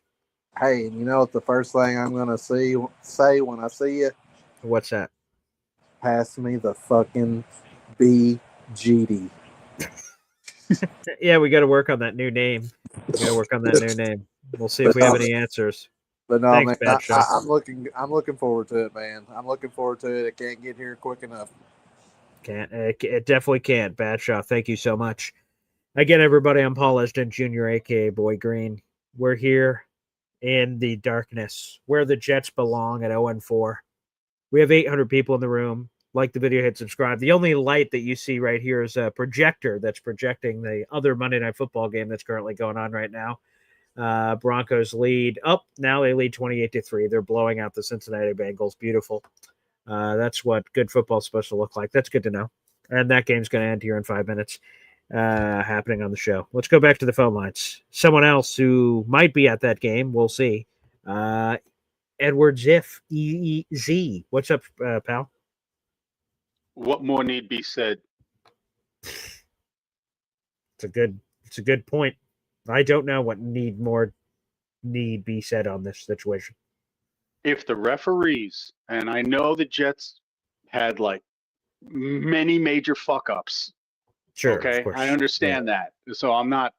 Hey, you know what the first thing I'm going to say when I see you? What's that? Pass me the fucking BGD. Yeah, we got to work on that new name. We'll see if we have any answers. But no, thanks, man, I'm looking forward to it, man. I'm looking forward to it. It can't get here quick enough. It definitely can't. Badshaw, thank you so much. Again, everybody, I'm Paul Esden Jr., a.k.a. Boy Green. We're here in the darkness, where the Jets belong at 0-4. We have 800 people in the room. Like the video, hit subscribe. The only light that you see right here is a projector that's projecting the other Monday Night Football game that's currently going on right now. Broncos lead. Now they lead 28-3. They're blowing out the Cincinnati Bengals. Beautiful. That's what good football is supposed to look like. That's good to know. And that game's going to end here in 5 minutes. Happening on the show. Let's go back to the phone lines. Someone else who might be at that game, we'll see. Edward Ziff, EEZ. What's up, pal? What more need be said? It's a good point. I don't know what need be said on this situation. if the referees, and I know the Jets had like many major fuck ups. Sure. Okay. Of course. I understand that. So I'm not,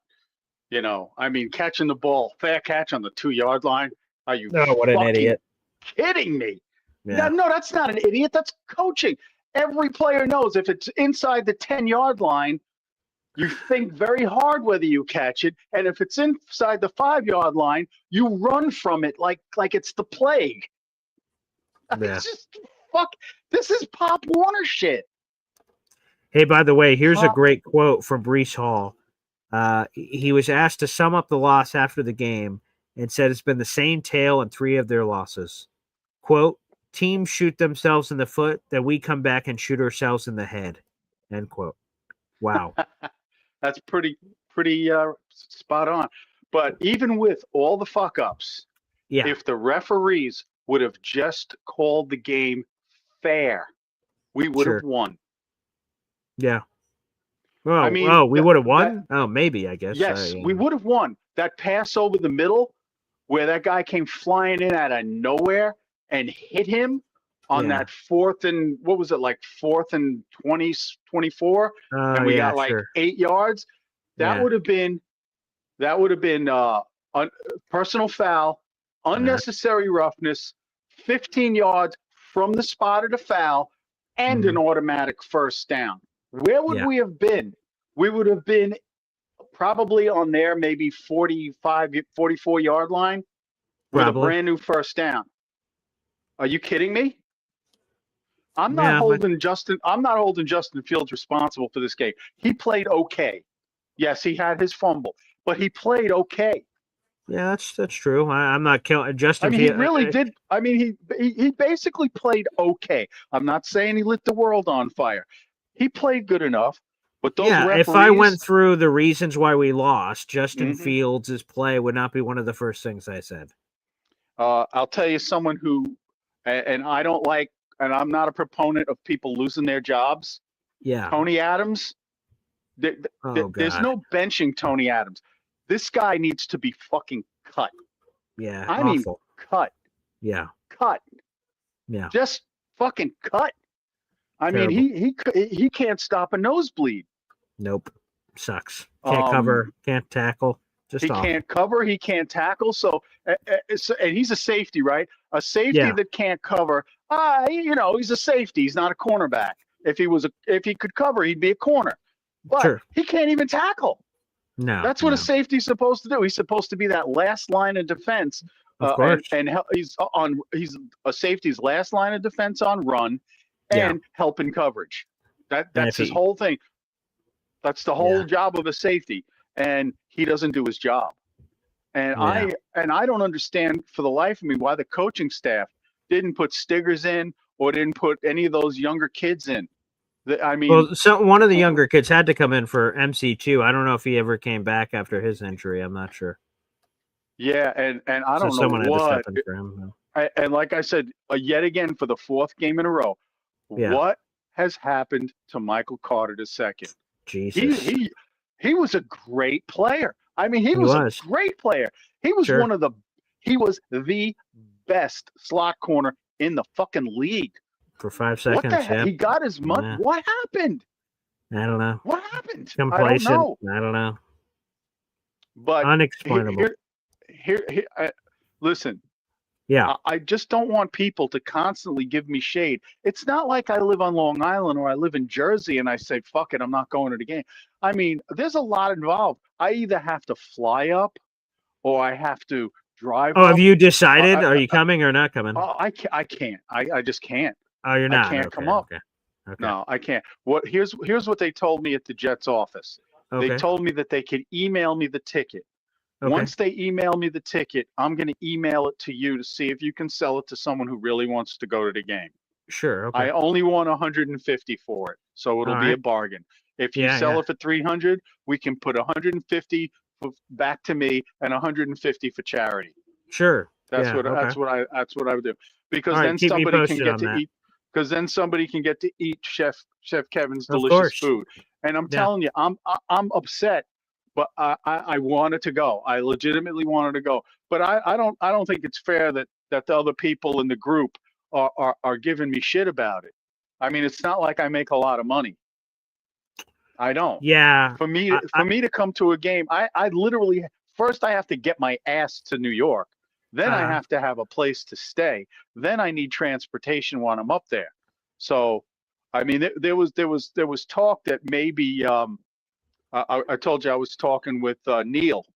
I mean, catching the ball, fair catch on the 2-yard line. Are you what an idiot. kidding me? Yeah. No, that's not an idiot. That's coaching. Every player knows if it's inside the 10-yard line, you think very hard whether you catch it. And if it's inside the 5-yard line, you run from it like it's the plague. Yeah. It's just this is Pop Warner shit. Hey, by the way, here's a great quote from Breece Hall. He was asked to sum up the loss after the game and said it's been the same tale in 3 of their losses. Quote, teams shoot themselves in the foot, then we come back and shoot ourselves in the head. End quote. Wow. That's pretty spot on. But even with all the fuck ups, if the referees would have just called the game fair, we would have won. Yeah. Well, I mean, we would have won? Maybe, I guess. Yes, we would have won. That pass over the middle where that guy came flying in out of nowhere and hit him on that 4th and, what was it, like 4th and 20, 24? And we got like 8 yards. That would have been personal foul, unnecessary roughness, 15 yards from the spot of the foul, and an automatic first down. Where would we have been? We would have been probably on their maybe 45, 44-yard line with a brand new first down. Are you kidding me? I'm not holding Justin Fields responsible for this game. He played okay. Yes, he had his fumble, but he played okay. Yeah, that's true. I'm not killing Justin. I mean, he really did. I mean, he basically played okay. I'm not saying he lit the world on fire. He played good enough, but those referees, if I went through the reasons why we lost, Justin Fields' play would not be one of the first things I said. I'll tell you someone who, and I don't like, and I'm not a proponent of people losing their jobs. Yeah. Tony Adams. There's no benching Tony Adams. This guy needs to be fucking cut. Yeah. I mean, cut. Yeah. Cut. Yeah. Just fucking cut. I mean, he can't stop a nosebleed. Nope. Sucks. Can't cover, can't tackle. Can't cover, he can't tackle. So, and he's a safety, right? A safety that can't cover. He's a safety. He's not a cornerback. If he could cover, he'd be a corner. But he can't even tackle. No. That's what a safety's supposed to do. He's supposed to be that last line of defense. Of course. And he's a safety's last line of defense on run and help in coverage. That's his whole thing. That's the whole job of a safety. And he doesn't do his job. And I don't understand for the life of me why the coaching staff didn't put Stiggers in or didn't put any of those younger kids in. I mean, one of the younger kids had to come in for MC2. I don't know if he ever came back after his injury. I'm not sure. Yeah, and I don't know what. Had to step in for him. And like I said, yet again for the 4th game in a row, what has happened to Michael Carter II? Jesus, he was a great player. I mean, he was a great player. He was he was the best slot corner in the fucking league. For 5 seconds. What the heck? He got his money. Yeah. What happened? I don't know. What happened? Complacent. I don't know. But unexplainable. Listen. Yeah. I just don't want people to constantly give me shade. It's not like I live on Long Island or I live in Jersey and I say, fuck it, I'm not going to the game. I mean, there's a lot involved. I either have to fly up or I have to drive up. Have you decided? Are you coming or not coming? I can't. I just can't. Oh, you're not. I can't come up. Okay. No, I can't. Here's what they told me at the Jets office. Okay. They told me that they could email me the ticket. Okay. Once they email me the ticket, I'm going to email it to you to see if you can sell it to someone who really wants to go to the game. Sure. Okay. I only want 150 for it, so it'll be a bargain. If you sell it for 300, we can put 150 back to me and 150 for charity. Sure. That's what I would do, because then somebody can get to eat. Because then somebody can get to eat Chef Kevin's delicious food. And I'm telling you, I'm upset, but I wanted to go. I legitimately wanted to go. But I don't think it's fair that that the other people in the group are giving me shit about it. I mean, it's not like I make a lot of money. I don't. Yeah. For me to come to a game, I literally first I have to get my ass to New York. Then I have to have a place to stay. Then I need transportation when I'm up there. So, I mean, there was talk that maybe I told you I was talking with Neil,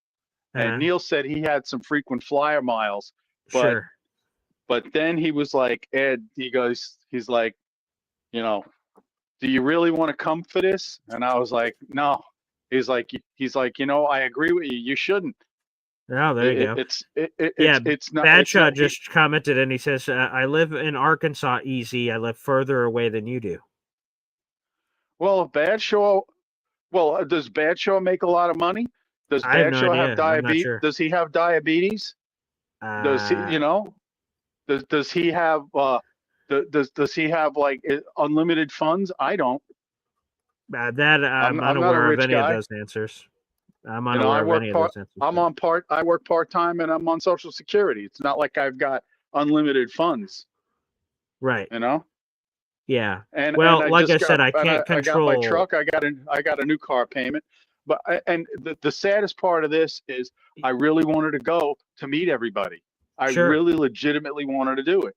and Neil said he had some frequent flyer miles, but then he was like, Ed, he's like, do you really want to come for this? And I was like, no. He's like, I agree with you. You shouldn't. Oh, there you go. It's not. Badshaw just commented and he says, I live in Arkansas easy. I live further away than you do. Well, does Badshaw make a lot of money? Does Badshaw have diabetes? Sure. Does he have diabetes? Does he, does he have, does he have like unlimited funds? I don't. I'm unaware of any of those answers. I'm unaware of any of those answers. I work part-time and I'm on Social Security. It's not like I've got unlimited funds. Right. Yeah. And like I said, I can't control. I got my truck. I got a new car payment. But the saddest part of this is I really wanted to go to meet everybody. I really legitimately wanted to do it.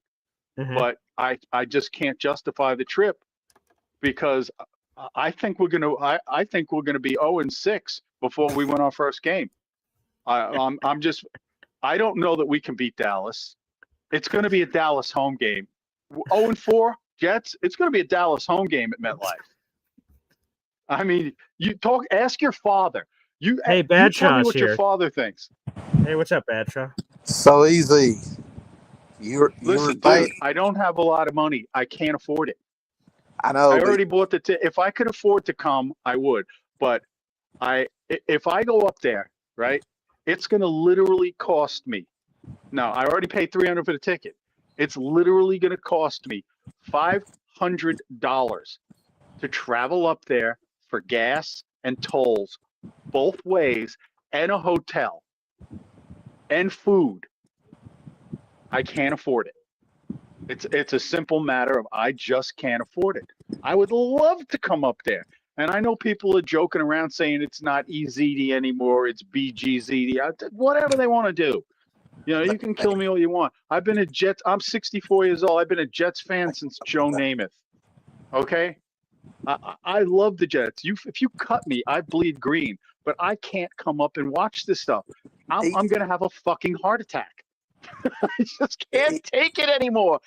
But I just can't justify the trip because I think we're gonna be 0-6 before we win our first game. I don't know that we can beat Dallas. It's going to be a Dallas home game. 0-4 Jets. It's going to be a Dallas home game at MetLife. I mean, ask your father. Hey, Badshaw's you tell me what here. your father thinks. Hey, what's up, Badshaw? So easy. Listen, dude, I don't have a lot of money. I can't afford it. I know. I already bought the ticket. If I could afford to come, I would. But if I go up there, right, it's going to literally cost me. No, I already paid $300 for the ticket. It's literally going to cost me $500 to travel up there for gas and tolls both ways and a hotel and food. I can't afford it. It's a simple matter of I just can't afford it. I would love to come up there. And I know people are joking around saying it's not EZD anymore, it's BGZD. Whatever they want to do. You can kill me all you want. I've been a Jets. I'm 64 years old. I've been a Jets fan since Joe Namath. Okay? I love the Jets. If you cut me, I bleed green. But I can't come up and watch this stuff. I'm going to have a fucking heart attack. I just can't take it anymore.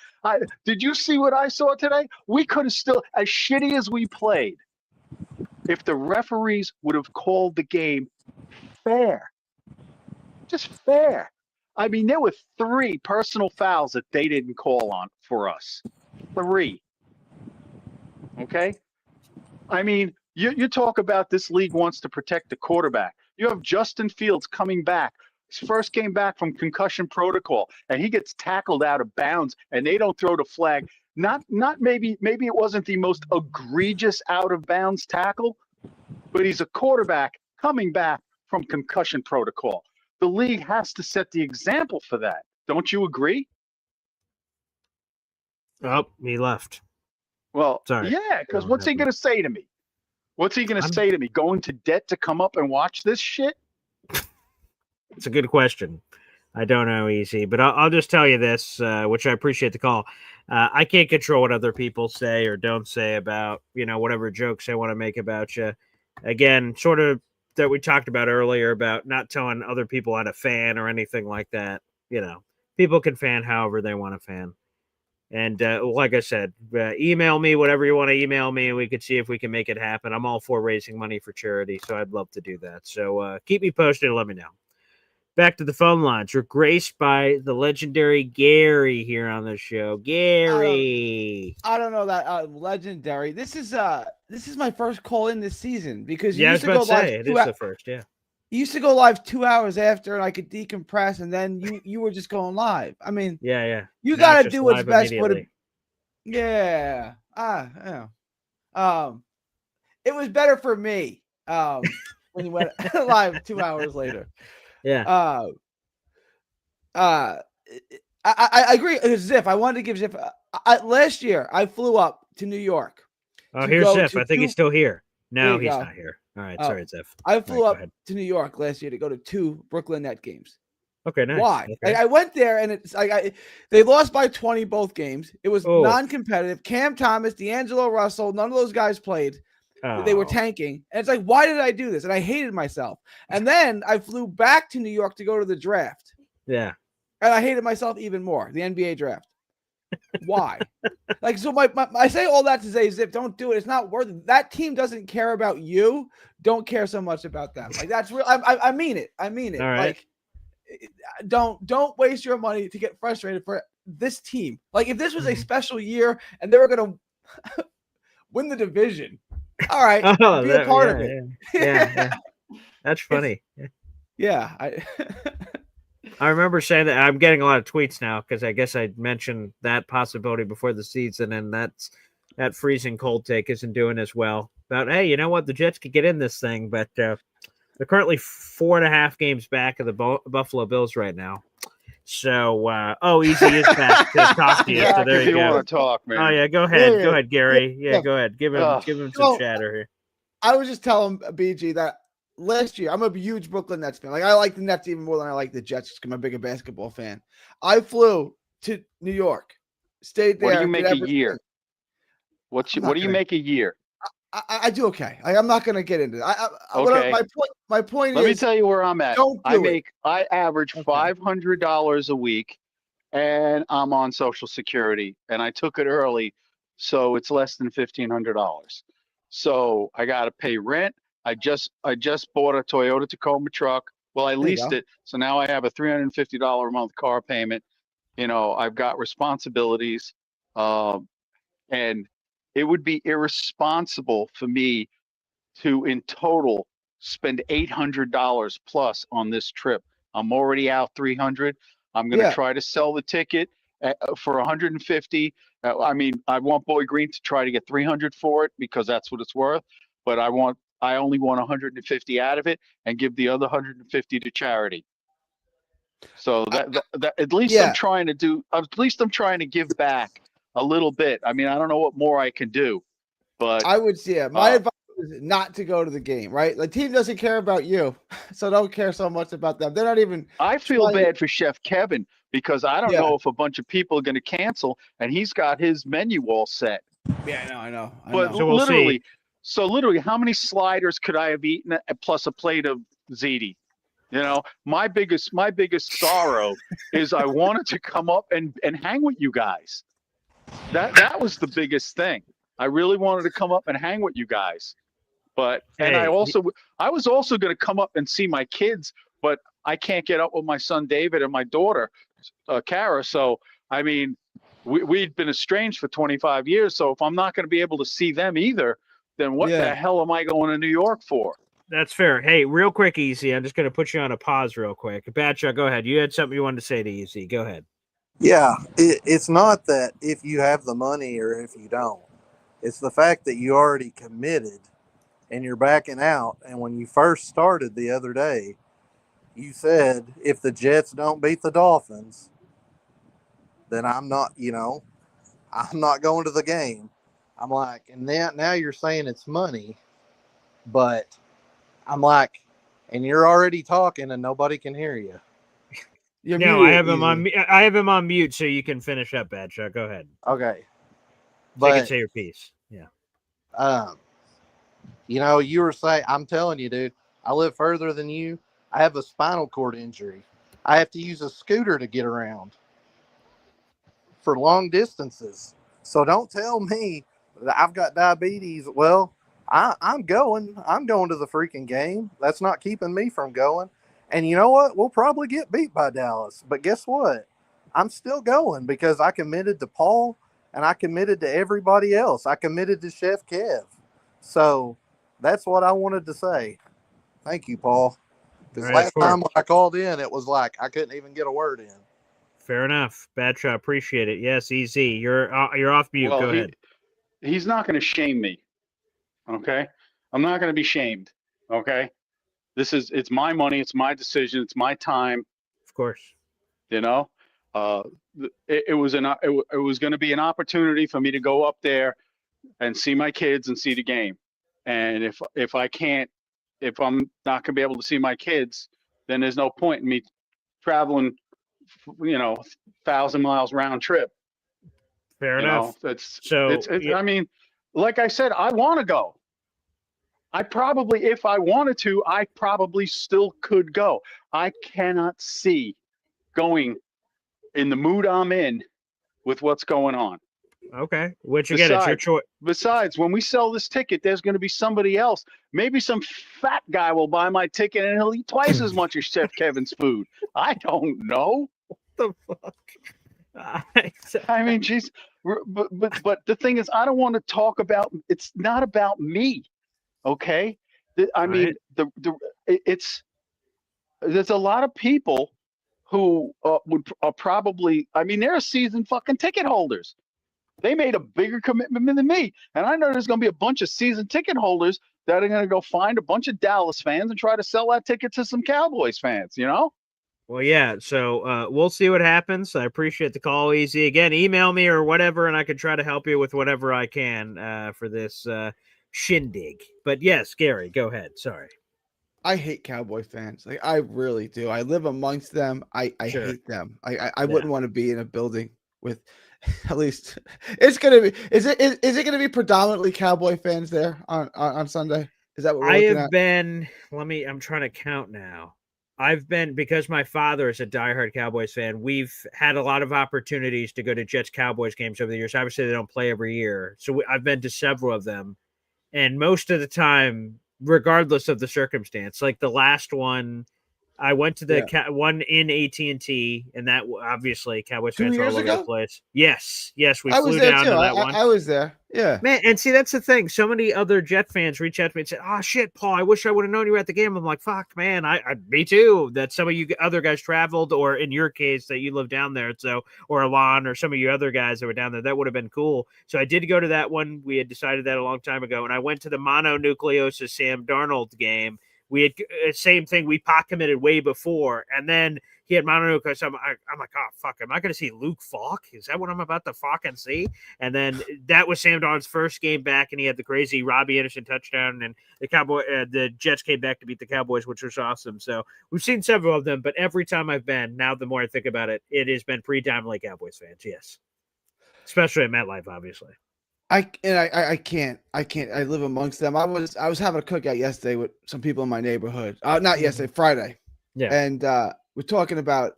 Did you see what I saw today? We could have still, as shitty as we played, if the referees would have called the game fair. Just fair. I mean, there were 3 personal fouls that they didn't call on for us. 3. Okay? I mean, you talk about this league wants to protect the quarterback. You have Justin Fields coming back. His first game back from concussion protocol, and he gets tackled out of bounds, and they don't throw the flag. Not maybe it wasn't the most egregious out of bounds tackle, but he's a quarterback coming back from concussion protocol. The league has to set the example for that. Don't you agree? Oh, he left. Well, sorry. Yeah, because what's he going to say to me? What's he going to say to me? Go into debt to come up and watch this shit? It's a good question. I don't know, Easy, but I'll just tell you this, which I appreciate the call. I can't control what other people say or don't say about, whatever jokes they want to make about you. Again, sort of that we talked about earlier about not telling other people how to fan or anything like that. People can fan however they want to fan. And like I said, email me whatever you want to email me, and we could see if we can make it happen. I'm all for raising money for charity, so I'd love to do that. So keep me posted and let me know. Back to the phone lines. We're graced by the legendary Gary here on the show. Gary. I don't know that legendary. This is my first call in this season because you used to go live. It is the first, yeah. You used to go live 2 hours after, and I could decompress, and then you were just going live. I mean, yeah. You got to do what's best for the. Yeah. It was better for me. When you went live 2 hours later. Yeah. I agree. Ziff, I wanted to give Ziff. Last year, I flew up to New York. Oh, here's Ziff. I think he's still here. No, he's not here. All right, sorry, Ziff. I flew up to New York last year to go to 2 Brooklyn Net games. Okay, nice. Why? Okay. I went there and it's like they lost by 20 both games. It was non-competitive. Cam Thomas, D'Angelo Russell, none of those guys played. They were tanking. And it's like, why did I do this? And I hated myself. And then I flew back to New York to go to the draft. Yeah. And I hated myself even more, the NBA draft. Why? Like, so I say all that to say, Zip, don't do it. It's not worth it. That team doesn't care about you. Don't care so much about them. Like, that's real. I mean it. I mean it. All right. Like, don't waste your money to get frustrated for this team. Like, if this was a special year and they were going to win the division, all right, be a part of it. Yeah. That's funny. Yeah. I remember saying that. I'm getting a lot of tweets now because I guess I mentioned that possibility before the season, and that freezing cold take isn't doing as well. But hey, you know what? The Jets could get in this thing, but they're currently 4.5 games back of the Buffalo Bills right now. So, Easy is back to talk to you. So there you go. Want to talk, man. Oh yeah, go ahead, go ahead, Gary. Yeah, go ahead. Give him some chatter here. I was just telling BG that last year, I'm a huge Brooklyn Nets fan. Like, I like the Nets even more than I like the Jets because I'm a bigger basketball fan. I flew to New York, stayed there. What do you make a year? What do you make a year? I do okay. I'm not going to get into it. Okay. My point is. Let me tell you where I'm at. I average Okay. $500 a week, and I'm on Social Security, and I took it early, so it's less than $1,500. So I got to pay rent. I just bought a Toyota Tacoma truck. Well, I leased it, so now I have a $350 a month car payment. You know, I've got responsibilities, and it would be irresponsible for me to, in total, spend $800 plus on this trip. I'm already out $300. I'm going to try to sell the ticket for $150. I mean, I want Boy Green to try to get $300 for it because that's what it's worth. But I only want $150 out of it and give the other $150 to charity. So that at least I'm trying to do. At least I'm trying to give back a little bit. I mean, I don't know what more I can do, but I would say my advice is not to go to the game. Right, the team doesn't care about you, so don't care so much about them. They're not even. I feel bad for Chef Kevin because I don't know if a bunch of people are going to cancel, and he's got his menu all set. Yeah, I know. But So we'll see. So literally, how many sliders could I have eaten plus a plate of ziti? You know, my biggest sorrow is I wanted to come up and hang with you guys. That was the biggest thing. I really wanted to come up and hang with you guys. But I was also going to come up and see my kids, but I can't get up with my son David and my daughter Kara. So I mean, we'd been estranged for 25 years. So if I'm not going to be able to see them either, then what the hell am I going to New York for? That's fair. Hey, real quick, Easy. I'm just going to put you on a pause real quick. Batcha, go ahead. You had something you wanted to say to Easy. Go ahead. Yeah, it's not that if you have the money or if you don't. It's the fact that you already committed and you're backing out. And when you first started the other day, you said, if the Jets don't beat the Dolphins, then I'm not going to the game. I'm like, and now you're saying it's money, but I'm like, and you're already talking and nobody can hear you. No, I have him on. I have him on mute, so you can finish up, Badshot. Go ahead. Okay, so you can say your piece. Yeah. You were saying, I'm telling you, dude, I live further than you. I have a spinal cord injury. I have to use a scooter to get around for long distances. So don't tell me that I've got diabetes. Well, I'm going to the freaking game. That's not keeping me from going. And you know what? We'll probably get beat by Dallas. But guess what? I'm still going because I committed to Paul and I committed to everybody else. I committed to Chef Kev. So that's what I wanted to say. Thank you, Paul. Because last time when I called in, it was like I couldn't even get a word in. Fair enough. Badshot, appreciate it. Yes, Easy. You're off mute. Go ahead. He's not going to shame me. Okay? I'm not going to be shamed. Okay? It's my money. It's my decision. It's my time. Of course. You know? It was going to be an opportunity for me to go up there and see my kids and see the game. And if I'm not going to be able to see my kids, then there's no point in me traveling, 1,000 miles round trip. Fair enough. I mean, like I said, I want to go. If I wanted to, I probably still could go. I cannot see going in the mood I'm in with what's going on. Okay. Which again, it's your choice. Besides, when we sell this ticket, there's going to be somebody else. Maybe some fat guy will buy my ticket and he'll eat twice as much as Chef Kevin's food. I don't know. What the fuck? I mean, geez. But the thing is, I don't want to talk about. It's not about me. Okay. I mean, there's a lot of people who are probably. I mean, they're season fucking ticket holders. They made a bigger commitment than me. And I know there's going to be a bunch of season ticket holders that are going to go find a bunch of Dallas fans and try to sell that ticket to some Cowboys fans, Well, yeah. So we'll see what happens. I appreciate the call, Easy. Again, email me or whatever, and I can try to help you with whatever I can for this shindig. But yes, Gary, go ahead. Sorry. I hate Cowboy fans. Like, I really do. I live amongst them. I hate them. I wouldn't want to be in a building with. At least it's gonna be. Is it gonna be predominantly Cowboy fans there on Sunday? Is that what we're looking at? Been? I'm trying to count now. I've been, because my father is a diehard Cowboys fan. We've had a lot of opportunities to go to Jets Cowboys games over the years. Obviously, they don't play every year, so I've been to several of them, and most of the time, regardless of the circumstance, like the last one. I went to the one in AT&T, and that obviously Cowboys fans were all over the place. Yes, we flew down to that one. I was there. Yeah, man, and see, that's the thing. So many other Jet fans reach out to me and say, "Oh shit, Paul, I wish I would have known you were at the game." I'm like, "Fuck, man, me too." That some of you other guys traveled, or in your case, that you live down there, or Alon, or some of you other guys that were down there. That would have been cool. So I did go to that one. We had decided that a long time ago, and I went to the mononucleosis Sam Darnold game. We had same thing. We pot committed way before, and then he had mononucleosis. I'm like, oh fuck, am I going to see Luke Falk? Is that what I'm about to fucking see? And then that was Sam Darnold's first game back, and he had the crazy Robbie Anderson touchdown, and the Jets came back to beat the Cowboys, which was awesome. So we've seen several of them, but every time I've been, now the more I think about it, it has been predominantly Cowboys fans. Yes, especially at MetLife, obviously. I can't. I live amongst them. I was having a cookout yesterday with some people in my neighborhood. Not yesterday, Friday. Yeah. And we're talking about,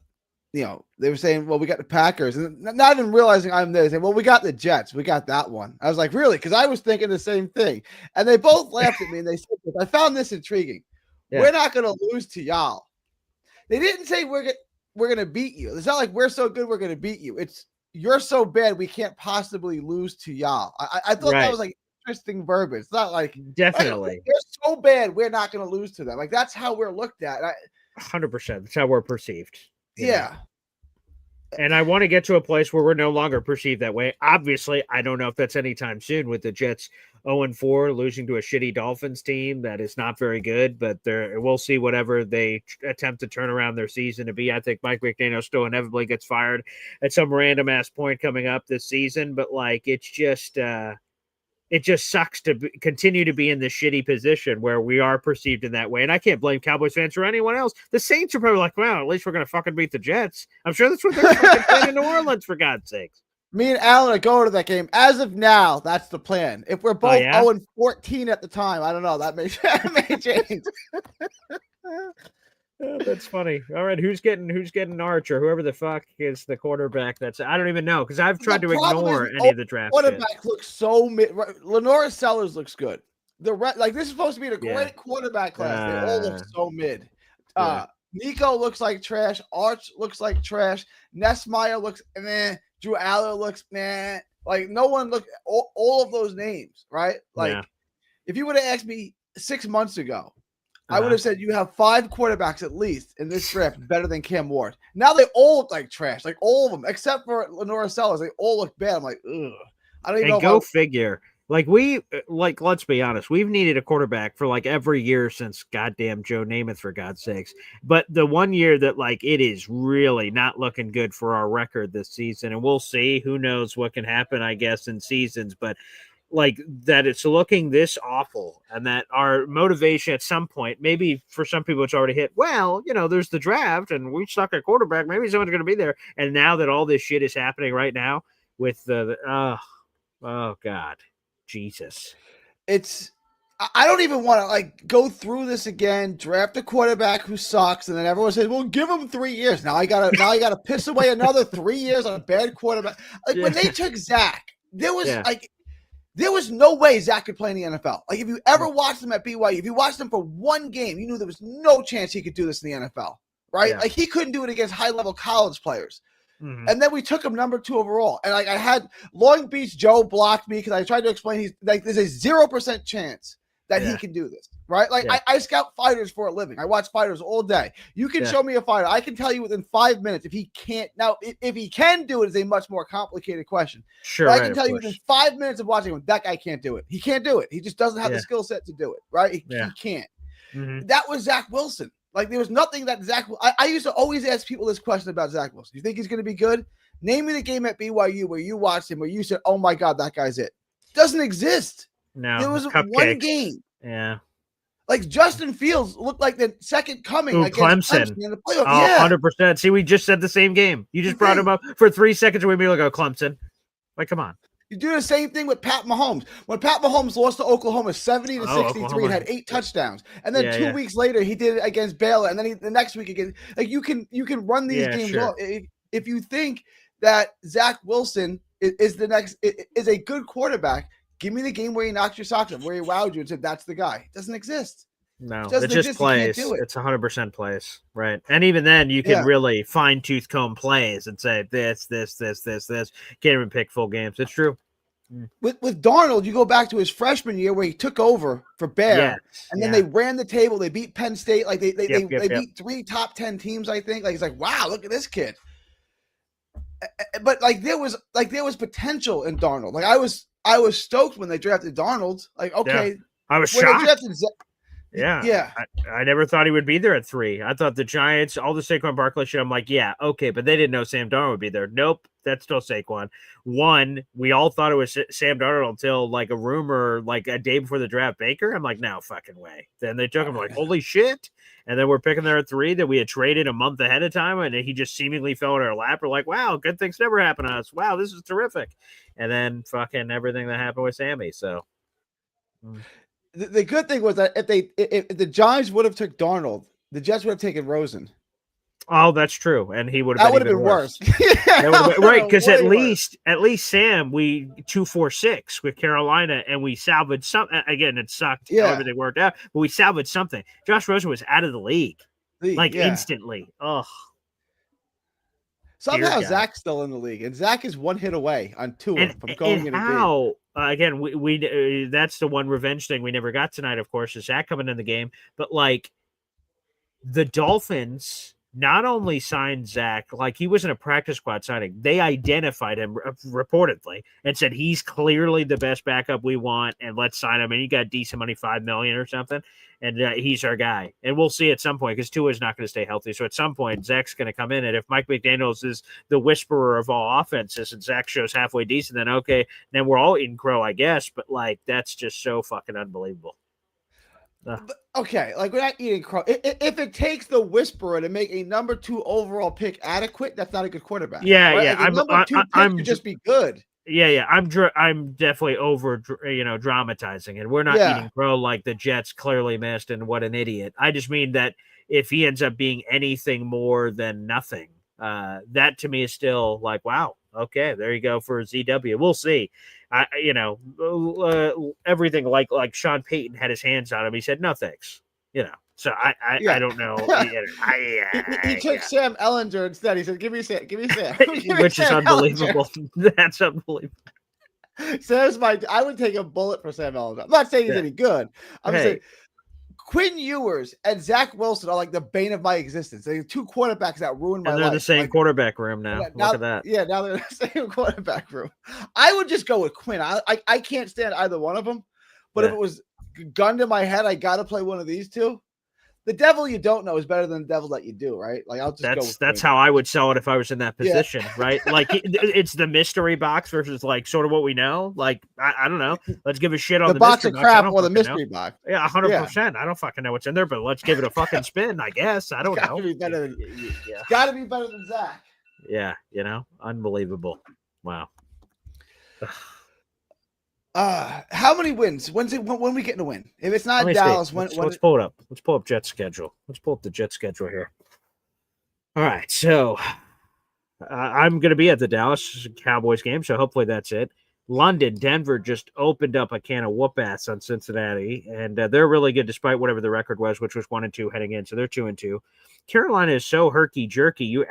they were saying, well, we got the Packers, and not even realizing I'm there. They saying, well, we got the Jets. We got that one. I was like, really? Because I was thinking the same thing. And they both laughed at me, and they said, I found this intriguing. Yeah. We're not going to lose to y'all. They didn't say we're going to beat you. It's not like we're so good we're going to beat you. It's you're so bad we can't possibly lose to y'all. I thought that was like interesting verbiage. It's not like definitely they're so bad we're not going to lose to them. Like that's how we're looked at. 100%. That's how we're perceived. Yeah. And I want to get to a place where we're no longer perceived that way. Obviously, I don't know if that's anytime soon with the Jets 0-4, losing to a shitty Dolphins team that is not very good, but we'll see whatever they attempt to turn around their season to be. I think Mike McDaniel still inevitably gets fired at some random ass point coming up this season, but like it just sucks to continue to be in this shitty position where we are perceived in that way. And I can't blame Cowboys fans or anyone else. The Saints are probably like, well, at least we're going to fucking beat the Jets. I'm sure that's what they're fucking playing in New Orleans, for God's sakes. Me and Alan are going to that game. As of now, that's the plan. If we're both 0-14 at the time, I don't know. That may change. Oh, that's funny. All right, who's getting Arch or whoever the fuck is the quarterback? I don't even know because I've tried to ignore any of the draft. Quarterback looks so mid. Lenora Sellers looks good. This is supposed to be the great quarterback class. They all look so mid. Nico looks like trash. Arch looks like trash. Nessmeyer looks meh. Drew Aller looks meh. Like no one looked. All of those names, right? Like if you would have asked me 6 months ago. I would have said you have 5 quarterbacks at least in this draft better than Cam Ward. Now they all look like trash, like all of them, except for Lenora Sellers. They all look bad. I'm like, ugh. I don't even know. Go figure. Like let's be honest, we've needed a quarterback for like every year since goddamn Joe Namath, for God's sakes. But the one year that like it is really not looking good for our record this season, and we'll see. Who knows what can happen, I guess, in seasons, but like that it's looking this awful, and that our motivation at some point, maybe for some people it's already hit. Well, there's the draft and we stuck a quarterback. Maybe someone's going to be there. And now that all this shit is happening right now with oh God. Jesus. I don't even want to like go through this again, draft a quarterback who sucks, and then everyone says, well, give him 3 years. Now I gotta piss away another 3 years on a bad quarterback. Like when they took Zach, there was no way Zach could play in the NFL. Like if you ever watched him at BYU, if you watched him for one game, you knew there was no chance he could do this in the NFL. Right? Yeah. Like he couldn't do it against high-level college players. Mm-hmm. And then we took him number 2 overall. And like I had Long Beach Joe blocked me because I tried to explain he's like there's a 0% chance that he can do this. Right? Like I scout fighters for a living. I watch fighters all day. You can show me a fighter. I can tell you within 5 minutes if he can't. Now, if he can do it is a much more complicated question. Sure. But I can tell you within 5 minutes of watching him, that guy can't do it. He can't do it. He just doesn't have the skill set to do it. Right? He can't. Mm-hmm. That was Zach Wilson. Like there was nothing that I used to always ask people this question about Zach Wilson. You think he's going to be good? Name me the game at BYU where you watched him, where you said, oh my God, that guy's it. Doesn't exist. No. There was one game. Yeah. Like Justin Fields looked like the second coming against Clemson in the playoff. Oh, 100%. See, we just said the same game. You just brought him up for 3 seconds and we made like, oh, Clemson. Like, come on. You do the same thing with Pat Mahomes. When Pat Mahomes lost to Oklahoma 70-63 and had 8 touchdowns, and then 2 weeks later he did it against Baylor, and then the next week again. Like you can run these games off. If you think that Zach Wilson is a good quarterback, give me the game where he knocked your socks off, where he wowed you and said that's the guy. It doesn't exist. No, it just plays. It's 100% plays, right? And even then, you can really fine tooth comb plays and say this. Can't even pick full games. It's true. With Darnold, you go back to his freshman year where he took over for Bear, and then they ran the table. They beat Penn State, like they beat 3 top 10 teams. I think. Like it's like wow, look at this kid. But like there was potential in Darnold. Like I was stoked when they drafted Darnold. Like okay, I was shocked. I never thought he would be there at 3. I thought the Giants, all the Saquon Barkley shit, I'm like, yeah, okay, but they didn't know Sam Darnold would be there. Nope, that's still Saquon. 1, we all thought it was Sam Darnold until like a rumor like a day before the draft, Baker. I'm like, no fucking way. Then they took him like, holy shit. And then we're picking there at 3 that we had traded a month ahead of time, and he just seemingly fell in our lap. We're like, wow, good things never happen to us. Wow, this is terrific. And then fucking everything that happened with Sammy. So the good thing was that if the Giants would have took Darnold, the Jets would have taken Rosen. Oh, that's true, and he would have been worse. Right? Because at least Sam, we 2-4-6 with Carolina, and we salvaged some. Again, it sucked. How everything worked out, but we salvaged something. Josh Rosen was out of the league instantly. Oh. Somehow Zach's still in the league, and Zach is 1 hit away on Tua from going in a game. Again, we that's the one revenge thing we never got tonight, of course, is Zach coming in the game. But like the Dolphins not only signed Zach, like he wasn't a practice squad signing. They identified him reportedly and said he's clearly the best backup we want, and let's sign him. And he got decent money, $5 million or something, and he's our guy. And we'll see at some point because Tua is not going to stay healthy. So at some point, Zach's going to come in, and if Mike McDaniels is the whisperer of all offenses, and Zach shows halfway decent, then okay, then we're all eating crow, I guess. But like that's just so fucking unbelievable. Okay, like we're not eating crow. If it takes the whisperer to make a number 2 overall pick adequate, that's not a good quarterback. Yeah, right? yeah. Like number 2 pick could just be good. Yeah. I'm definitely over, dramatizing, and we're not eating crow like the Jets clearly missed. And what an idiot! I just mean that if he ends up being anything more than nothing, that to me is still like, wow. Okay, there you go for ZW. We'll see. Everything like Sean Payton had his hands on him. He said, no, thanks. So I don't know. He took Sam Ellinger instead. He said, give me Sam. Which is unbelievable. That's unbelievable. I would take a bullet for Sam Ellinger. I'm not saying he's any good. I'm saying Quinn Ewers and Zach Wilson are like the bane of my existence. They're two quarterbacks that ruined my life. And they're the same like, quarterback room now. Look at that. Yeah, now they're the same quarterback room. I would just go with Quinn. I can't stand either one of them. But if it was gun to my head, I got to play one of these two. The devil you don't know is better than the devil that you do, right? Like I'll just go with that's how I would sell it if I was in that position, right? Like it's the mystery box versus like sort of what we know. Like I don't know. Let's give a shit on the box of crap or the mystery box. Yeah, 100%. I don't fucking know what's in there, but let's give it a fucking spin. I guess I don't know. Be better than, It's got to be better than Zach. Yeah, unbelievable. Wow. How many wins? When we getting a win? If it's not Dallas, let's pull it up. Let's pull up Jets schedule. Let's pull up the Jets schedule here. All right, so I'm going to be at the Dallas Cowboys game, so hopefully that's it. London, Denver just opened up a can of whoop ass on Cincinnati, and they're really good despite whatever the record was, which was 1-2 heading in. So they're 2-2. Carolina is so herky jerky.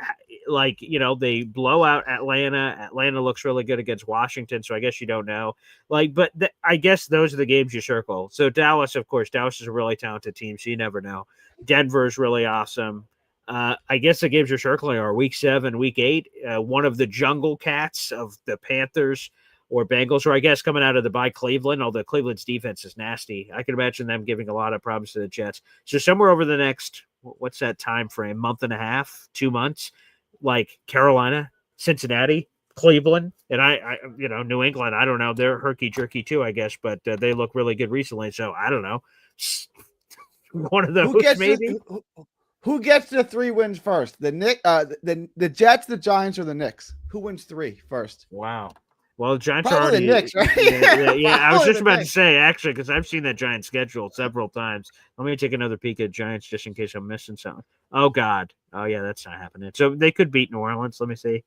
They blow out Atlanta. Atlanta looks really good against Washington, so I guess you don't know. I guess those are the games you circle. So Dallas, of course, Dallas is a really talented team, so you never know. Denver is really awesome. I guess the games you're circling are Week 7, Week 8. One of the jungle cats of the Panthers or Bengals, or I guess coming out of the bye Cleveland, although Cleveland's defense is nasty. I can imagine them giving a lot of problems to the Jets. So somewhere over the next, what's that time frame, month and a half, 2 months, like Carolina, Cincinnati, Cleveland, and I New England, I don't know. They're herky-jerky too, I guess, but they look really good recently, so I don't know. One of those, maybe? Who gets the 3 wins first? The Jets, the Giants, or the Knicks? Who wins 3 first? Wow. Well, the Giants Probably are already. The Knicks, right? Yeah. I was just about to say, actually, because I've seen that Giants schedule several times. Let me take another peek at Giants just in case I'm missing something. Oh God. Oh yeah, that's not happening. So they could beat New Orleans. Let me see.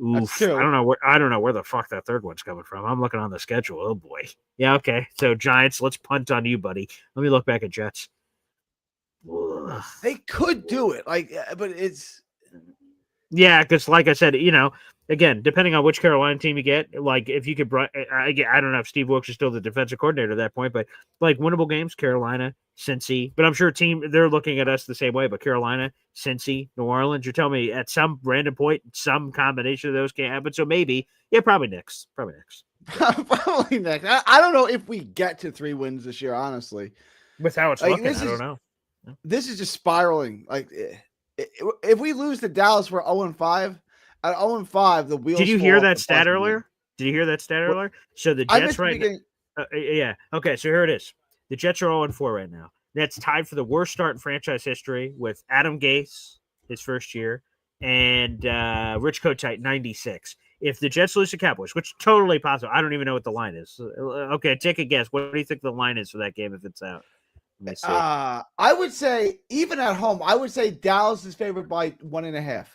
Oof. I don't know where the fuck that third one's coming from. I'm looking on the schedule. Oh boy. Yeah. Okay. So Giants, let's punt on you, buddy. Let me look back at Jets. Ugh. They could do it, but it's. Yeah, because like I said, again, depending on which Carolina team you get, like if you could, I don't know if Steve Wilkes is still the defensive coordinator at that point, but like winnable games, Carolina, Cincy. But I'm sure they're looking at us the same way. But Carolina, Cincy, New Orleans, you're telling me at some random point, some combination of those can't happen. So maybe, probably Knicks. Probably Knicks. Probably Knicks. I don't know if we get to 3 wins this year, honestly. With how it's looking, I don't know. This is just spiraling. Like if we lose to Dallas, we're 0-5. At 0-5, the wheels. Did you hear that stat earlier? So the Jets yeah. Okay, so here it is. The Jets are 0-4 right now. That's tied for the worst start in franchise history with Adam Gase, his first year, and Rich Kotite, 96. If the Jets lose to Cowboys, which is totally possible, I don't even know what the line is. Okay, take a guess. What do you think the line is for that game if it's out? I would say, even at home, I would say Dallas is favored by 1.5.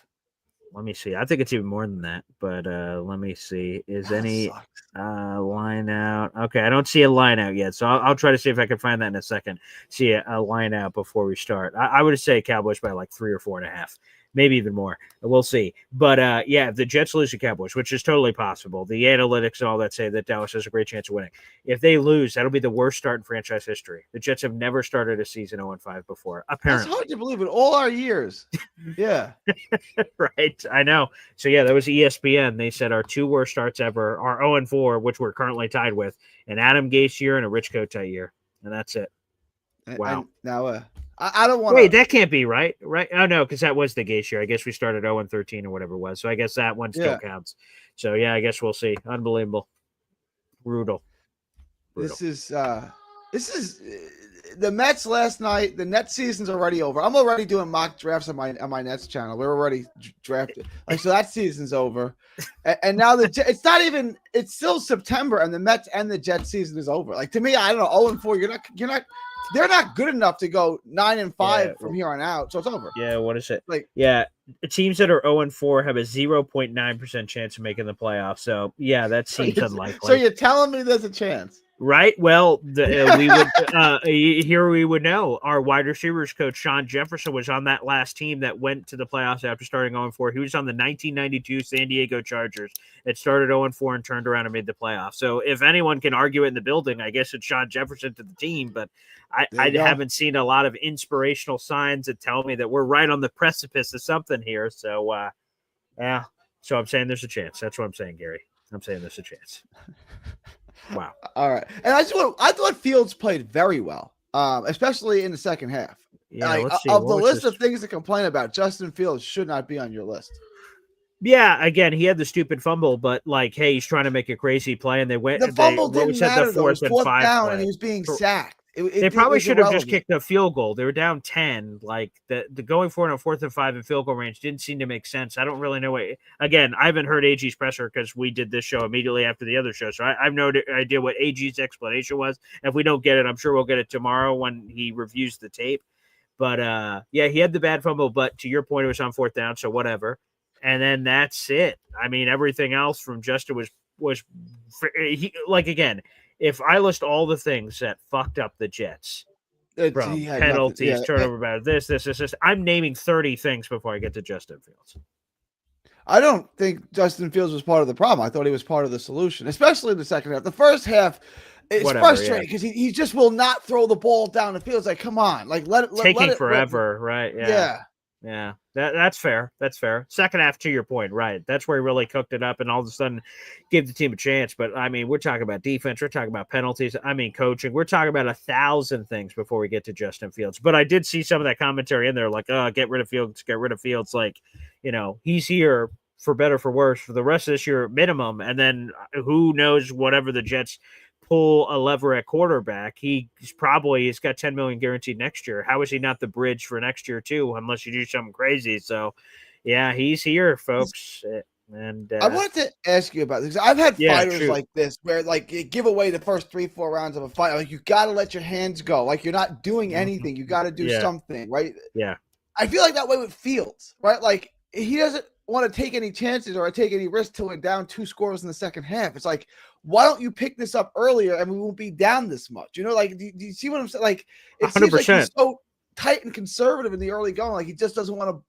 Let me see. I think it's even more than that, but let me see. Is any line out? Okay, I don't see a line out yet, so I'll try to see if I can find that in a second. See a line out before we start. I would say Cowboys by like 3 or 4.5. Maybe even more. We'll see. But if the Jets lose to Cowboys, which is totally possible, the analytics and all that say that Dallas has a great chance of winning. If they lose, that'll be the worst start in franchise history. The Jets have never started a season 0-5 before, apparently. That's hard to believe in all our years. Yeah. Right. I know. So, that was ESPN. They said our 2 worst starts ever are 0-4, which we're currently tied with, an Adam Gase year and a Rich Kotite year. And that's it. Wow. Now, I don't want. Wait, that can't be right. Oh no, because that was the Gase year. I guess we started 0-13 or whatever it was. So I guess that one still counts. So I guess we'll see. Unbelievable, brutal. This is the Mets last night. The Nets season's already over. I'm already doing mock drafts on my Nets channel. We're already drafted. So that season's over. And now it's not even. It's still September, and the Mets and the Jets season is over. Like to me, I don't know. 0-4. You're not. They're not good enough to go 9-5 from here on out, so it's over. Yeah, what is it? Teams that are 0-4 have a 0.9% chance of making the playoffs. So that seems unlikely. So you're telling me there's a chance? Right. Well, we would here we would know our wide receivers coach Sean Jefferson was on that last team that went to the playoffs after starting 0-4. He was on the 1992 San Diego Chargers. It started 0-4 and turned around and made the playoffs. So if anyone can argue it in the building, I guess it's Sean Jefferson to the team. But I haven't seen a lot of inspirational signs that tell me that we're right on the precipice of something here. So yeah. So I'm saying there's a chance. That's what I'm saying, Gary. I'm saying there's a chance. Wow. All right. And I thought Fields played very well, especially in the second half. Yeah, let's see. Of the list of things to complain about, Justin Fields should not be on your list. Yeah, again, he had the stupid fumble, but hey, he's trying to make a crazy play, and they went. The fumble didn't matter, though. It was fourth down, play. And he was being sacked. They probably should have just kicked a field goal. They were down 10. The going for it on 4th and 5 in field goal range didn't seem to make sense. I don't really know what. Again, I haven't heard AG's presser because we did this show immediately after the other show, so I have no idea what AG's explanation was. If we don't get it, I'm sure we'll get it tomorrow when he reviews the tape. But yeah, he had the bad fumble. But to your point, it was on 4th down, so whatever. And then that's it. I mean, everything else from Justin was again. If I list all the things that fucked up the Jets, from penalties, turnover, bad, this, I'm naming 30 things before I get to Justin Fields. I don't think Justin Fields was part of the problem. I thought he was part of the solution, especially in the second half. The first half is frustrating because he just will not throw the ball down the field. It's like, come on, let it forever, right? Yeah. That's fair. That's fair. Second half, to your point, right? That's where he really cooked it up, and all of a sudden gave the team a chance. But I mean, we're talking about defense. We're talking about penalties. I mean, coaching. We're talking about 1,000 things before we get to Justin Fields. But I did see some of that commentary in there, like, get rid of Fields, get rid of Fields. Like, he's here for better, for worse, for the rest of this year minimum, and then who knows, whatever the Jets pull a lever at quarterback, he's got $10 million guaranteed next year. How is he not the bridge for next year too, unless you do something crazy? So yeah, he's here, folks. And I wanted to ask you about this. I've had fighters like this where you give away the first 3-4 rounds of a fight. Like, you got to let your hands go. Like, you're not doing anything. You got to do something, right? Yeah. I feel like that way with Fields, right? Like, he doesn't want to take any chances or take any risks till we're down 2 scores in the second half. It's like, why don't you pick this up earlier and we won't be down this much? Do you see what I'm saying? Like, it 100%. Seems like he's so tight and conservative in the early going. Like, he just doesn't want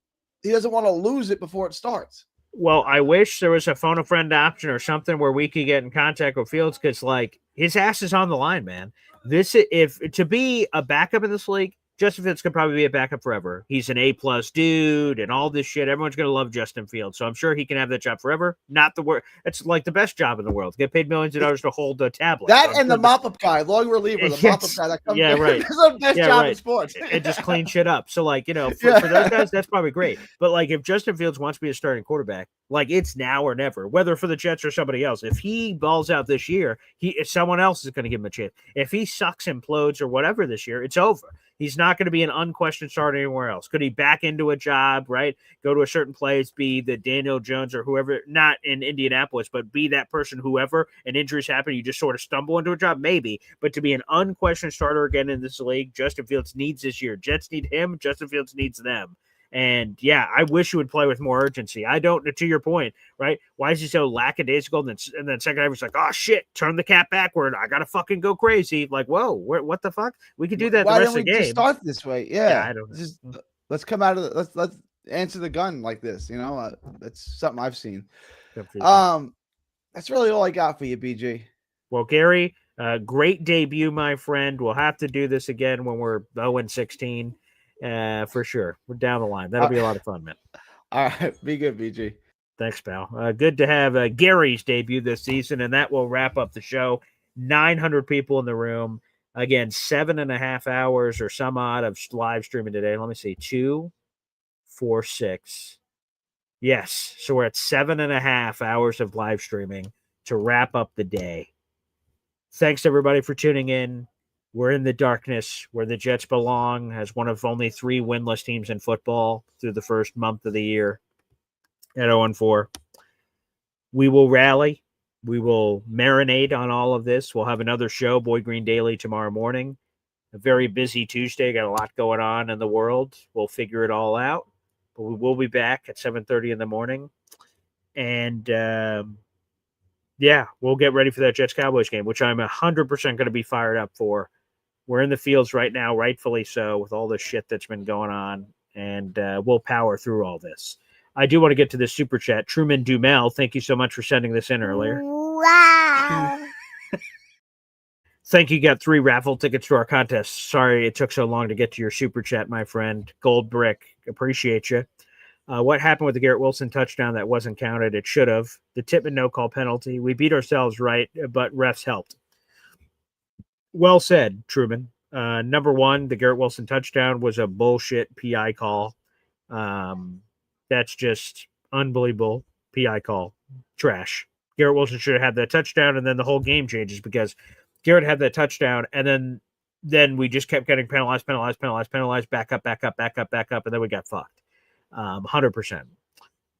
to lose it before it starts. Well, I wish there was a phone a friend option or something where we could get in contact with Fields, because his ass is on the line, man. If to be a backup in this league, Justin Fields could probably be a backup forever. He's an A+ dude and all this shit. Everyone's going to love Justin Fields. So I'm sure he can have that job forever. Not the worst. It's like the best job in the world. Get paid millions of dollars to hold a tablet. That and the mop-up guy, long reliever, the mop-up guy that comes in. Right. That's the best job in sports. It just clean shit up. So, for those guys, that's probably great. But, if Justin Fields wants to be a starting quarterback, it's now or never, whether for the Jets or somebody else. If he balls out this year, someone else is going to give him a chance. If he sucks, implodes, or whatever this year, it's over. He's not going to be an unquestioned starter anywhere else. Could he back into a job, right? Go to a certain place, be the Daniel Jones or whoever, not in Indianapolis, but be that person, whoever, and injuries happen, you just sort of stumble into a job, maybe. But to be an unquestioned starter again in this league, Justin Fields needs this year. Jets need him. Justin Fields needs them. And yeah, I wish he would play with more urgency. I don't, to your point, right? Why is he so lackadaisical? And then second half, he's like, oh shit, turn the cap backward. I got to fucking go crazy. Like, whoa, what the fuck? We could do that the rest of the game. Just start this way? Yeah, I don't know. Just, let's come out of let's answer the gun like this. That's something I've seen. That's really all I got for you, BG. Well, Gary, great debut, my friend. We'll have to do this again when we're 0-16. For sure. We're down the line. That'll be a lot of fun, man. All right. Be good, BG. Thanks, pal. Good to have Gary's debut this season, and that will wrap up the show. 900 people in the room. Again, 7.5 hours or some odd of live streaming today. Let me see. 2, 4, 6. Yes. So we're at 7.5 hours of live streaming to wrap up the day. Thanks, everybody, for tuning in. We're in the darkness where the Jets belong as one of only 3 winless teams in football through the first month of the year at 0-4. We will rally. We will marinate on all of this. We'll have another show, Boy Green Daily, tomorrow morning. A very busy Tuesday. Got a lot going on in the world. We'll figure it all out. But we will be back at 7:30 in the morning. And, Yeah, we'll get ready for that Jets-Cowboys game, which I'm 100% going to be fired up for. We're in the fields right now, rightfully so, with all the shit that's been going on, and we'll power through all this. I do want to get to this super chat. Truman Dumel, thank you so much for sending this in earlier. Wow. Thank you. Got 3 raffle tickets to our contest. Sorry it took so long to get to your super chat, my friend. Gold Brick, appreciate you. What happened with the Garrett Wilson touchdown that wasn't counted? It should have. The Tippmann no-call penalty. We beat ourselves right, but refs helped. Well said, Truman. Number 1, the Garrett Wilson touchdown was a bullshit PI call. That's just unbelievable PI call. Trash. Garrett Wilson should have had that touchdown, and then the whole game changes because Garrett had that touchdown, and then we just kept getting penalized, back up, and then we got fucked. 100%.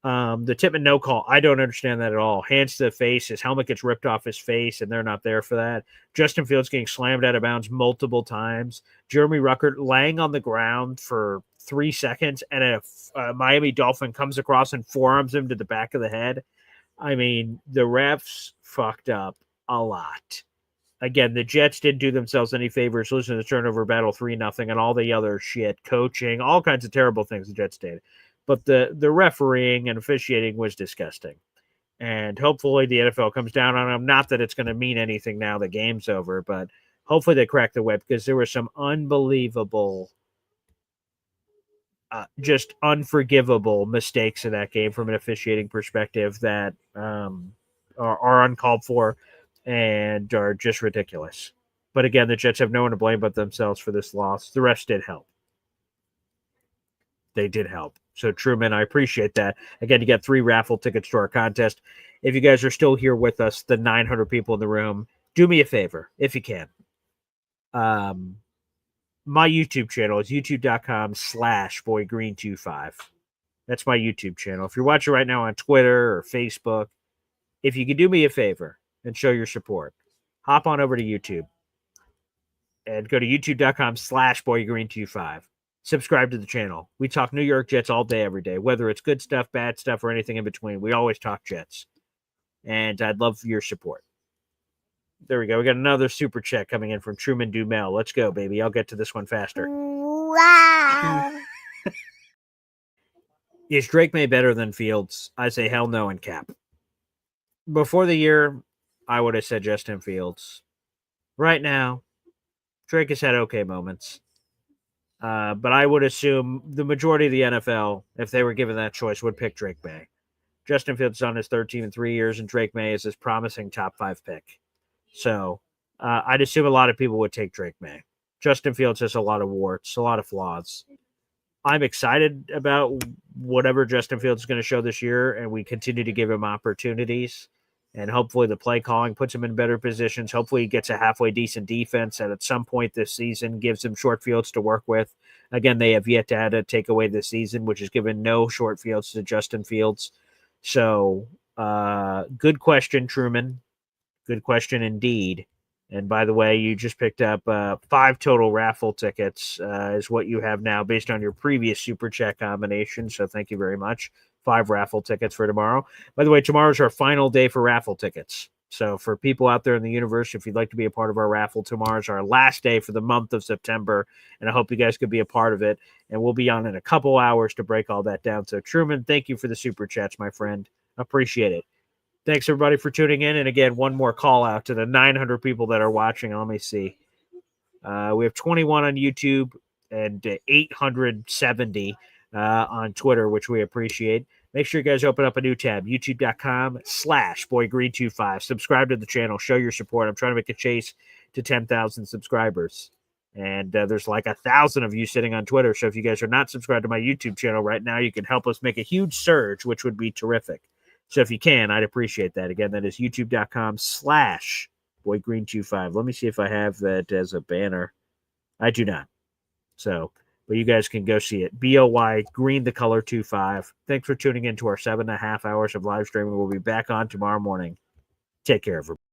The Tippmann no call, I don't understand that at all. Hands to the face, his helmet gets ripped off his face, and they're not there for that. Justin Fields getting slammed out of bounds multiple times. Jeremy Ruckert laying on the ground for 3 seconds, and a Miami Dolphin comes across and forearms him to the back of the head. I mean, the refs fucked up a lot. Again, the Jets didn't do themselves any favors losing the turnover battle 3-0 and all the other shit, coaching, all kinds of terrible things the Jets did. But the refereeing and officiating was disgusting. And hopefully the NFL comes down on them. Not that it's going to mean anything now the game's over, but hopefully they crack the whip because there were some unbelievable, just unforgivable mistakes in that game from an officiating perspective that are uncalled for and are just ridiculous. But again, the Jets have no one to blame but themselves for this loss. The refs did help. They did help. So, Truman, I appreciate that. Again, you got 3 raffle tickets to our contest. If you guys are still here with us, the 900 people in the room, do me a favor, if you can. My YouTube channel is youtube.com/boygreen25. That's my YouTube channel. If you're watching right now on Twitter or Facebook, if you could do me a favor and show your support, hop on over to YouTube and go to youtube.com/boygreen25. Subscribe to the channel. We talk New York Jets all day, every day, whether it's good stuff, bad stuff, or anything in between. We always talk Jets. And I'd love your support. There we go. We got another super chat coming in from Truman Dumel. Let's go, baby. I'll get to this one faster. Wow. Is Drake May better than Fields? I say hell no and cap. Before the year, I would have said Justin Fields. Right now, Drake has had okay moments. But I would assume the majority of the NFL, if they were given that choice, would pick Drake May. Justin Fields is on his 3rd team in 3 years, and Drake May is his promising top 5 pick. So I'd assume a lot of people would take Drake May. Justin Fields has a lot of warts, a lot of flaws. I'm excited about whatever Justin Fields is going to show this year, and we continue to give him opportunities. And hopefully the play calling puts him in better positions. Hopefully he gets a halfway decent defense and at some point this season gives him short fields to work with. Again, they have yet to add a takeaway this season, which has given no short fields to Justin Fields. So good question, Truman. Good question indeed. And by the way, you just picked up 5 total raffle tickets is what you have now based on your previous Super Chat combination. So thank you very much. 5 raffle tickets for tomorrow. By the way, tomorrow's our final day for raffle tickets. So for people out there in the universe, if you'd like to be a part of our raffle, tomorrow's our last day for the month of September. And I hope you guys could be a part of it. And we'll be on in a couple hours to break all that down. So Truman, thank you for the Super Chats, my friend. Appreciate it. Thanks, everybody, for tuning in. And again, one more call out to the 900 people that are watching. Let me see. We have 21 on YouTube and 870 on Twitter, which we appreciate. Make sure you guys open up a new tab, youtube.com/boygreen25. Subscribe to the channel. Show your support. I'm trying to make a chase to 10,000 subscribers. And there's like 1,000 of you sitting on Twitter. So if you guys are not subscribed to my YouTube channel right now, you can help us make a huge surge, which would be terrific. So if you can, I'd appreciate that. Again, that is youtube.com/boygreen25. Let me see if I have that as a banner. I do not. So, but you guys can go see it. BOY Green the Color 25. Thanks for tuning in to our 7.5 hours of live streaming. We'll be back on tomorrow morning. Take care, everybody.